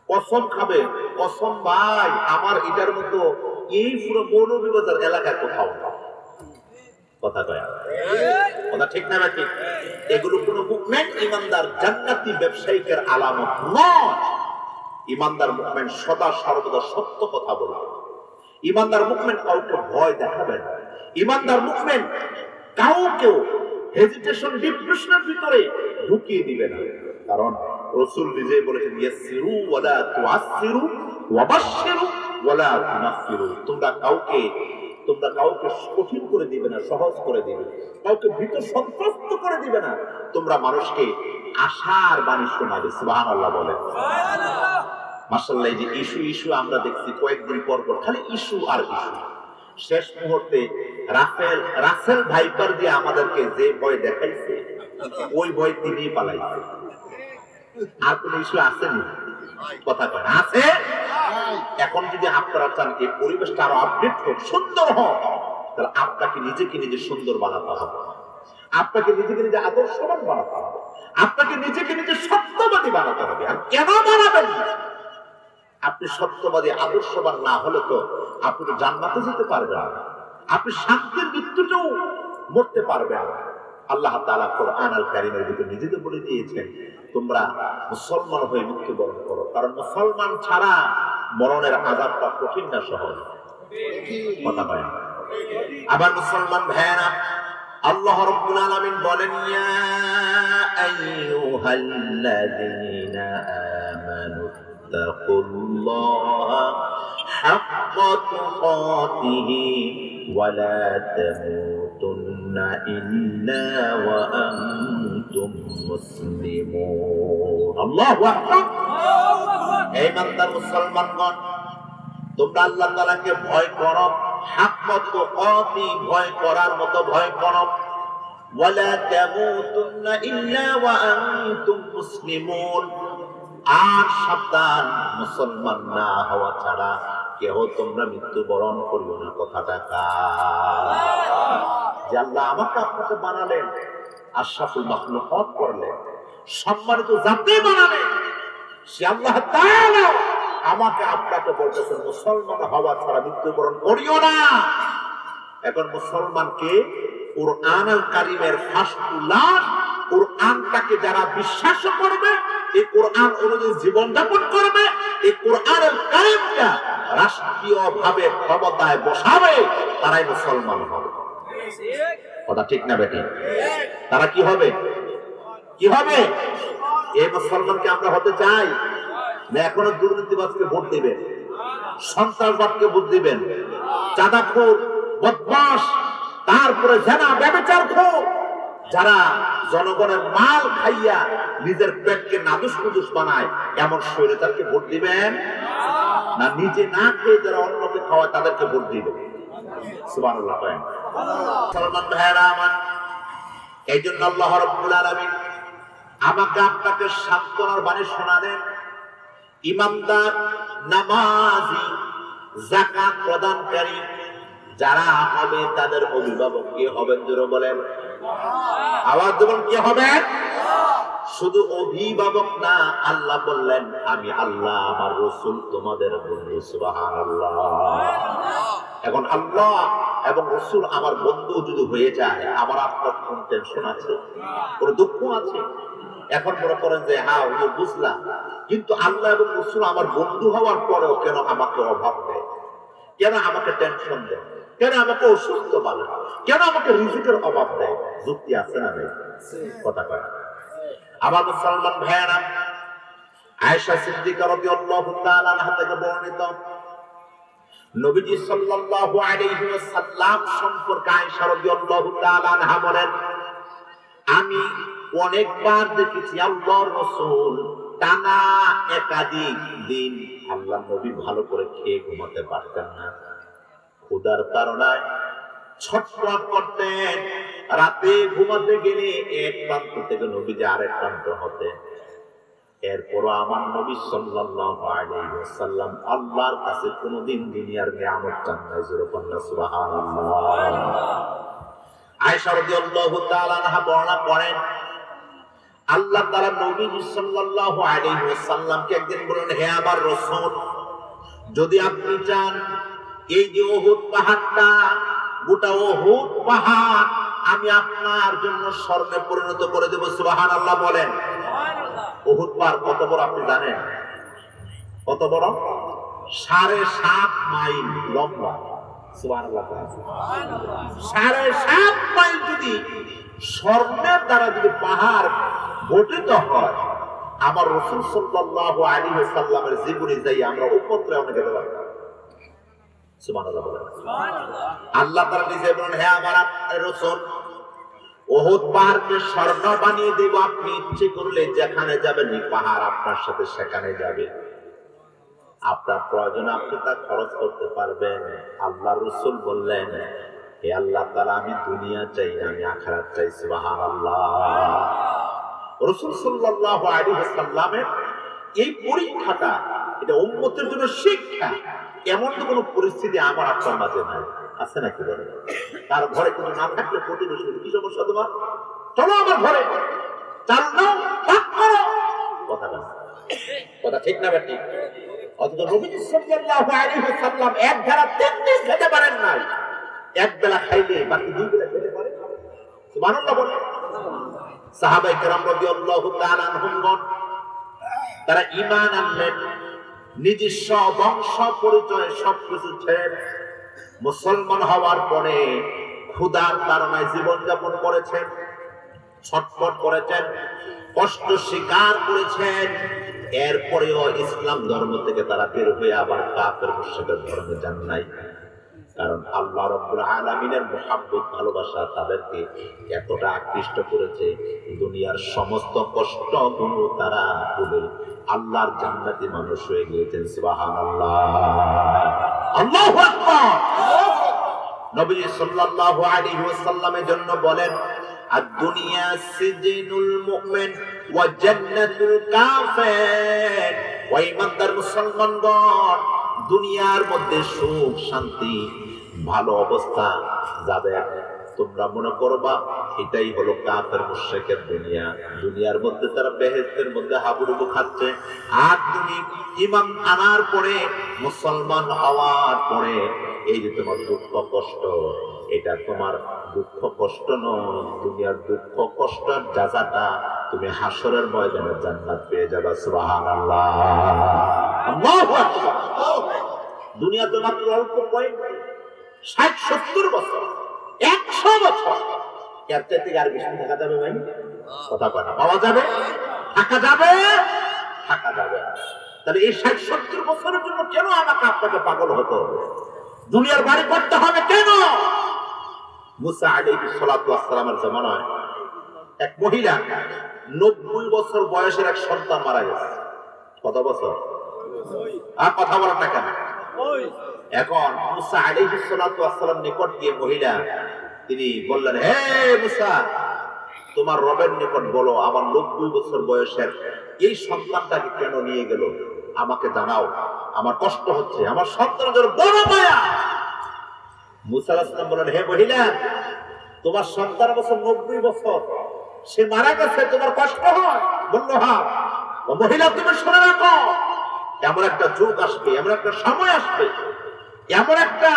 কসম খাবে, কসম ভাই আমার এটার মতো এই পুরো মৌলভীবাজার এলাকায় কোথাও না। কথা কয়, কথা ঠিক না নাকি? এগুলো কোন মুভমেন্ট ইমানদার জান্নাতি ব্যবসায়িকের আলামত নয়। ইমানদার মুভমেন্ট সদা সর্বদা সত্য কথা বলবে। ইমানদার মুভমেন্ট কাউকে ভয় দেখাবে না। ইমানদার মুভমেন্ট কাউকেও হেজিটেশন, ডিপ্রেশনের ভিতরে ঢুকিয়ে দিবে না। কারণ রাসূল নিজেই বলেছেন ইয়াসসিরু ওয়ালা তুআসসিরু ওয়াবাশশিরু ওয়ালা তুনাফফিরু। তোমরা কাউকে কঠিন করে দিবে না, সহজ করে দিবে। কাউকে ভীত সন্ত্রস্ত করে দিবে না। তোমরা মানুষকে আশার বাণী শোনাবে। সুবহানাল্লাহ বলেন। সুবহানাল্লাহ। মাশাআল্লাহ। এই যে ইস্যু আমরা দেখছি কয়েকদিন পর পর খালি ইস্যু আর ইস্যু। শেষ মুহূর্তে রাসেল ভাইপার দিয়ে আমাদেরকে যে ভয় দেখাইছে, ওই ভয় তিনি পালাইছে। আর কোন ইস্যু আসেনি? কথা কয় আছে। এখন যদি আপনারা চান এই পরিবেশটা আরো আপডেট হোক, সুন্দর হোক, তাহলে আপনাকে নিজেকে নিজে সুন্দর বানাতে হবে, আপনাকে নিজেকে নিজে আদর্শবান বানাতে হবে, আপনাকে নিজেকে নিজে সত্যবাদী বানাতে হবে। আর কেন বানাবেন না? আপনি সত্যবাদী আদর্শবান না হলে তো আপনি তো জান্নাতে যেতে পারবেন না, আপনি শান্তির মৃত্যুটাও মরতে পারবেন না। আল্লাহ তাআলা কোরআন আল কারীমের ভিতরে নিজেই বলে দিয়েছেন তোমরা মুসলমান হয়ে মৃত্যুবরণ করো, কারণ মুসলমান ছাড়া মরণের আযাবটা কঠিন না সহজ। কথা বলেন। আবার মুসলমান ভাইয়েরা, আল্লাহ রাব্বুল আলামিন বলেন ইয়া আইয়ুহাল্লাযীনা আমানু তাকুল্লাহা হাক্কা তুকাতিহি ওয়া লা তামুতুন্না ইল্লা ওয়া আনতুম মুসলিমুন। আল্লাহু আকবার। হে ইমানদার মুসলমানগণ, তোমরা আল্লাহ তাআলাকে ভয় করো, হাক্কা তুকাতি, ভয় করার মতো ভয় করো। ওয়ালা তামুতুন্না ইল্লা ওয়া আনতুম মুসলিমুন। আর সাবধান, মুসলমান না হওয়া ছাড়া কেহ তোমরা মৃত্যুবরণ করিও না। কথাটা কার? যে আল্লাহ আমাকে আপনাকে বানালেন, আশরাফুল মাখলুকাত করলেন, সম্মানিত জাতি বানালেন, সে আল্লাহ তাআলা আমাকে আপনাকে বলতেছেন মুসলমান হওয়া ছাড়া মৃত্যুবরণ করিও না। এখন মুসলমানকে কুরআন আল কারীমের ফাসকুলান, কুরআনটাকে যারা বিশ্বাস করবে, এই কোরআন অনুযায়ী জীবন যাপন করবে, এই কোরআন আল কারীমটা রাষ্ট্রীয়ভাবে ক্ষমতায় বসাবে, তারাই মুসলমান হবে। কথা ঠিক না বেটি? তারা কি হবে? কি হবে? এই মুসলমানকে আমরা হতে চাই না এখনো দুর্নীতিবাজকে ভোট দিবেন, সন্ত্রাসবাদকে ভোট দিবেন, চাঁদাখোর, বদমাশ, তারপরে জেনা ব্যভিচারখোর, যারা জনগণের মাল খাইয়া নিজের পেটকে নাদুস কুদুস বানায়, এমন স্বৈরাচারকে ভোট দিবেন? না নিজে না খেয়ে যারা অন্যকে খাওয়ায় তাদেরকে ভোট দিবেন? সুবহানাল্লাহ। মুসলমান ভাইরা আমার, এই জন্য আল্লাহ রাব্বুল আলামিন আমাকে আপনাকে সান্ত্বনার বাণী শোনালেন। ইমানদার, নামাজি, যাকাত প্রদানকারী যারা হবে তাদের অভিভাবক কে হবেন? জোরে বলেন, আওয়াজ দেবেন, কে হবেন? শুধু অভিভাবক না, আল্লাহ বললেন আমি আল্লাহ, আমার রাসূল তোমাদের বন্ধু। সুবহানাল্লাহ। এখন আল্লাহ এবং রাসূল আমার বন্ধু যদি হয়ে যায়, আমার আপনার কোন টেনশন আছে? কোন দুঃখ আছে? এখন মনে করেন যে হ্যাঁ হুজুর বুঝলাম, কিন্তু আল্লাহ এবং রাসূল আমার বন্ধু হওয়ার পরেও কেন আমাকে অভাব দেয়, কেন আমাকে টেনশন দেয়, কেন আমাকে অসুস্থ বানায়, কেন আমাকে রিজিকের অভাব দেয়? যুক্তি আছে না নেই? কথা কয়। আমার মুসলমান ভাইয়েরা, আয়েশা সিদ্দিকা রাদিয়াল্লাহু তাআলা আনহা থেকে বর্ণিত, নবীজি সাল্লাল্লাহু আলাইহি ওয়াসাল্লাম সম্পর্কে আয়েশা রাদিয়াল্লাহু তাআলা আনহা বলেন, আমি অনেকবার দেখেছি আল্লাহর রাসূল টানা একাধিক দিন আল্লাহর নবী ভালো করে খেয়ে ঘুমাতে পারতেন না, ক্ষুধার তাড়নায় ছটফট করতেন। রাতে ঘুমাতে গেলে এক প্রান্ত থেকে নবীজি আরেক প্রান্ত হতেন। এরপর আমার নবী সাল্লাল্লাহু আলাইহি ওয়াসাল্লাম আল্লাহর কাছে কোনদিন দুনিয়ার নিয়ামত চান নাই। সুবহানাল্লাহ। আয়েশা রাদিয়াল্লাহু তাআলা আনহা বর্ণনা করেন, আল্লাহ তাআলা নবী সাল্লাল্লাহু আলাইহি ওয়াসাল্লামকে একদিন বললেন, হে আমার রাসূল, যদি আপনি চান এই যে উহুদ পাহাড়টা, গোটা উহুদ পাহাড় আমি আপনার জন্য স্বর্ণে পরিণত করে দেব। সুবহানাল্লাহ বলেন। উহুদ পাহাড় কত বড় আপনি জানেন? কত বড়? 7.5 মাইল লম্বা। সুবহানাল্লাহ। 7.5 মাইল যদি স্বর্ণের দ্বারা যদি পাহাড় গঠিত হয়, আমার রাসূল সাল্লাল্লাহু আলাইহি ওয়াসাল্লামের জীবনে যাই আমরা উপত্রে অনেক যেতে পারতাম। সুবহানাল্লাহ বলেন। আল্লাহ তাআলা নিজে বলেন, হে আমার রাসূল, উহুদ পাহাড়কে স্বর্ণ বানিয়ে দেব, আপনি ইচ্ছে করলে যেখানে যাবেন এই পাহাড় আপনার সাথে সেখানে যাবে, আপনার প্রয়োজনে আপনি তা খরচ করতে পারবেন। আল্লাহ রাসূল বললেন, হে আল্লাহ তাআলা, আমি দুনিয়া চাই না, আমি আখিরাত চাই। সুবহানাল্লাহ। রাসূল সাল্লাল্লাহু আলাইহি ওয়াসাল্লামের এই পরীক্ষাটা, এটা উম্মতের জন্য শিক্ষা। এমন তো কোনো পরিস্থিতি আমার আপনার মাঝে নাই, আছে নাকি বলেন? তার ঘরে কিছু না থাকলে প্রতিবেশী কি সমস্যা তোমার? চলো আমার ঘরে, চাল নাও, ভাগ করো। কথা ঠিক না বেটি? অথচ নবী সাল্লাল্লাহু আলাইহি ওয়াসাল্লাম এক ধারা 3 দিন খেতে পারেন নাই। এক বেলা খাইলে বাকি 2 বেলা খেতে পারে। সুবহানাল্লাহ বলেন। সাহাবায়ে কেরাম রাদিয়াল্লাহু তাআলা আনহুম তারা ঈমান আনলেন, নিজস্ব বংশ পরিচয় সবকিছু ছেড়ে মুসলমান হওয়ার পরে ক্ষুধার তাড়নায় জীবন যাপন করেছেন, ছটফট করেছেন, কষ্ট স্বীকার করেছেন। এরপরেও ইসলাম ধর্ম থেকে তারা বের হয়ে আবার কাফের মুশরিকের ধর্মে যান নাই। কারণ আল্লাহ রাব্বুল আলামিনের মুহাব্বত, ভালোবাসা তাদেরকে এতটা আকৃষ্ট করেছে, দুনিয়ার সমস্ত কষ্টগুলো তারা ভুলে আল্লাহর জান্নাতি মানুষ হয়ে গিয়েছেন। সুবহানাল্লাহ। আল্লাহু আকবার। নবী সাল্লাল্লাহু আলাইহি ওয়াসাল্লামের জন্য বলেন, আদ-দুনিয়া সিজনুল মুমিন ওয়া জান্নাতুল কাফির। ওয়া ইমানদার মুসলমানগণ, দুনিয়ার মধ্যে সুখ শান্তি ভালো অবস্থা যাদের তোমরা মনে করবা এটাই হলো কাফের মুশরিকের দুনিয়া। দুনিয়ার মধ্যে তারা বেহেশতের মধ্যে হাবুডুবু খাচ্ছে। আর তুমি ঈমান আনার পরে, মুসলমান হওয়ার পরে এই যে তোমার দুঃখ কষ্ট, এটা তোমার দুঃখ কষ্ট নয়, দুনিয়ার দুঃখ কষ্টের যাজাটা তুমি হাসরের ময়দানে জান্নাত পেয়ে যাবে। সুবহানাল্লাহ, আল্লাহু আকবার। দুনিয়া তো মাত্র অল্প কয়েক 60-70 বছর, 100 বছর, এর থেকে আর বেশি থাকা যাবে ভাই? কথা কয় না, পাওয়া যাবে, থাকা যাবে, থাকা যাবে। তাহলে এই 60-70 বছরের জন্য কেন আমাকে আপনাকে পাগল হতে হবে? দুনিয়ার বাড়ি করতে হবে কেন? মুসা আলাইহিস সালাতু ওয়াস সালামের জামানায় এক মহিলা 90 বছর বয়সের এক সন্তান মারা গেছে। কত বছর? আর কথা বলার না কেন? এখন মুসা আলাইহিস সালাতু ওয়াস সালাম নিকট গিয়ে মহিলা তিনি বললেন, হে মুসা, তোমার রবের নিকট বলো আমার 90 বছর বয়সের এই সন্তানটাকে কেন নিয়ে গেল, আমাকে জানাও, আমার কষ্ট হচ্ছে, আমার সন্তানের বড় মায়া। মুসা আলাইহিস সালাম বললেন, হে মহিলা, তোমার সন্তান বছর 90 বছর, সে মারা গেছে, তোমার কষ্ট হয়? বলল হ্যাঁ। মহিলা, তুমি শুনে রাখো, এমন একটা যুগ আসবে, এমন একটা সময় আসবে, এমন একটা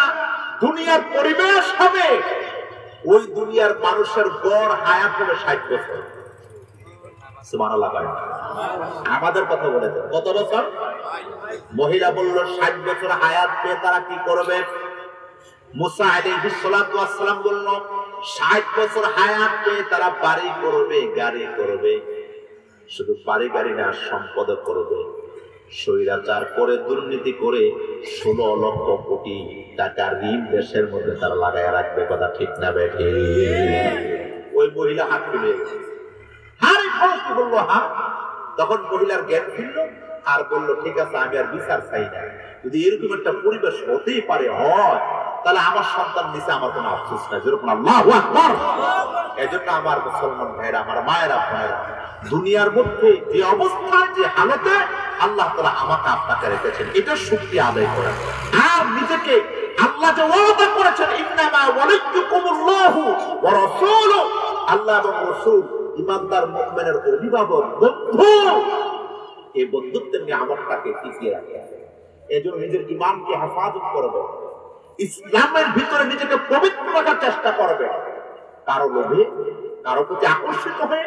দুনিয়ার পরিবেশ হবে, ওই দুনিয়ার মানুষের গড় হায়াত হবে 60 বছর। সুবহানাল্লাহ। আমাদের কথা বলেছে কত বছর? মহিলা বলল 60 বছর হায়াত পেয়ে তারা কি করবে? মুসা আলাইহিস সালাতু ওয়াস সালাম বলল 60 বছর হায়াত পেয়ে তারা বাড়ি করবে, গাড়ি করবে, শুধু বাড়ি গাড়ি না, সম্পদ করবে, স্বৈরাচার করে, দুর্নীতি করে 16 লক্ষ কোটি টাকার ঋণ দেশের মধ্যে তারা লাগায় রাখবে। কথা ঠিক না বেঠে? ওই মহিলা হাত তুলে বললো হ্যাঁ। তখন মহিলার জ্ঞান ফিরল আর বলল, ঠিক আছে, আমি আর বিচার চাই না, যদি এরকম একটা পরিবেশ হতেই পারে হয়, তাহলে আমার সন্তান নিচে আমার কোনো আফসোস নাই। যেরকম আল্লাহু আকবার। এজন্য আমার মুসলমান ভাইরা, আমার মায়েরা, বোনেরা, দুনিয়ার মধ্যে যে অবস্থায়, যে হালতে আল্লাহ তাআলা আমাকে আপনাকে রেখেছেন, এটা শুকরিয়া আদায় করেন। আর নিজেকে আল্লাহ যে ওয়াদা করেছেন, ইন্নামা ওয়ালাইকুমুল্লাহু ওয়া রাসূলুহু, আল্লাহ এবং রাসূল ঈমানদার মুমিনের অভিভাবক, বন্ধু, এই বন্ধুত্বের নিয়ে আমলটাকে টিকিয়ে রাখতে হবে। এজন্য নিজের ঈমানকে হেফাজত করবে, ইসলামের ভিতরে নিজেকে পবিত্র রাখার চেষ্টা করবে। কারো লোভে, কারো প্রতি আকর্ষিত হয়ে,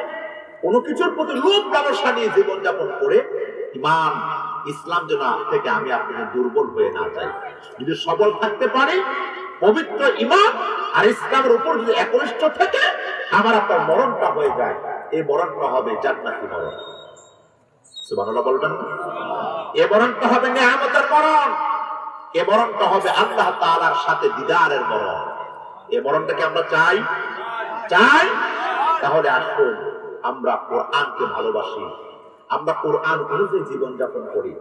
কোনো কিছুর প্রতি লোভ লালসা নিয়ে জীবনযাপন করে ঈমান, ইসলাম যেন থেকে আমি আপনাকে দুর্বল হয়ে না যাই। যদি সবল থাকতে পারি, পবিত্র ঈমান আর ইসলামের উপর যদি একনিষ্ঠ থেকে আমার আপনার মরণটা হয়ে যায়, এই মরণটা হবে জান্নাতি মরণ। সুবহানাল্লাহ বলবেন? এই মরণটা হবে নিয়ামতের মরণ, এই মরণটা হবে আল্লাহ তাআলার সাথে দিদারের মরণ। এই মরণটাকে আমরা চাই? চাই। তাহলে আসুন আমরা কোরআনকে ভালোবাসি, আমরা কোরআন অনুযায়ী জীবন যাপন করি।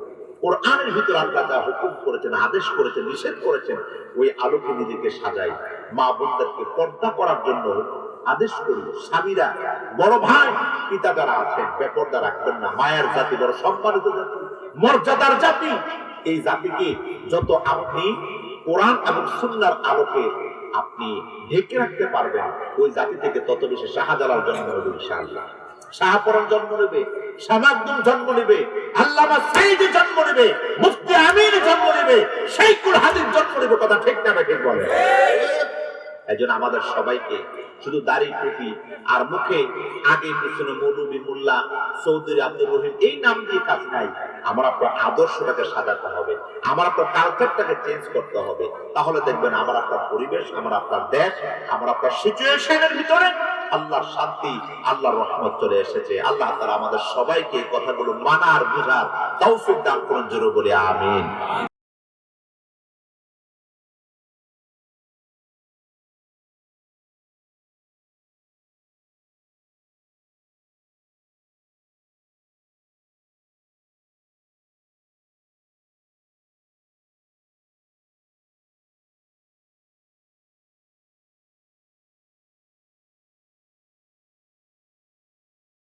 কোরআনের ভিতরে আল্লাহ যা হুকুম করেছেন, আদেশ করেছেন, নিষেধ করেছেন, ওই আলোকে নিজেকে সাজাই। মা বোনদেরকে পর্দা করার জন্য আদেশ করি। স্বামীরা, বড় ভাই, পিতা যারা আছেন, বেপর্দা রাখবেন না। মায়ের জাতি বড় সম্মানিত জাতি, মর্যাদার জাতি। এই জাতিকে যত আপনি কোরআন এবং সুন্নাহর আলোকে আপনি ঢেকে রাখতে পারবেন, ওই জাতি থেকে তত বেশি শাহজালাল জন্ম নেবে ইনশাআল্লাহ, শাহপরান জন্ম নেবে, শামাকদুম জন্ম নেবে, আল্লামা সাইদি জন্ম নেবে, মুফতি আমিন জন্ম নেবে, শাইখুল হাদিস জন্ম নেবে। কথা ঠিক না ঠিক বলে? এইজন্য আমাদের সবাইকে শুধু দাড়ি টুপি আর মুখে আগে পিছনে মৌলবী, মোল্লা, চৌধুরী, আব্দুর রহিম এই নাম দিয়ে কাজ নাই। আমার আপনার আদর্শটাকে সাজাতে হবে, আমার আপনার কালচারটাকে চেঞ্জ করতে হবে। তাহলে দেখবেন আমার আপনার পরিবেশ, আমার আপনার দেশ, আমার আপনার সিচুয়েশনের ভিতরে আল্লাহর শান্তি, আল্লাহর রহমত চলে এসেছে। আল্লাহ তাআলা আমাদের সবাইকে কথাগুলো মানার, বুঝার তৌফিক দান করুন। জোরে বলি আমিন।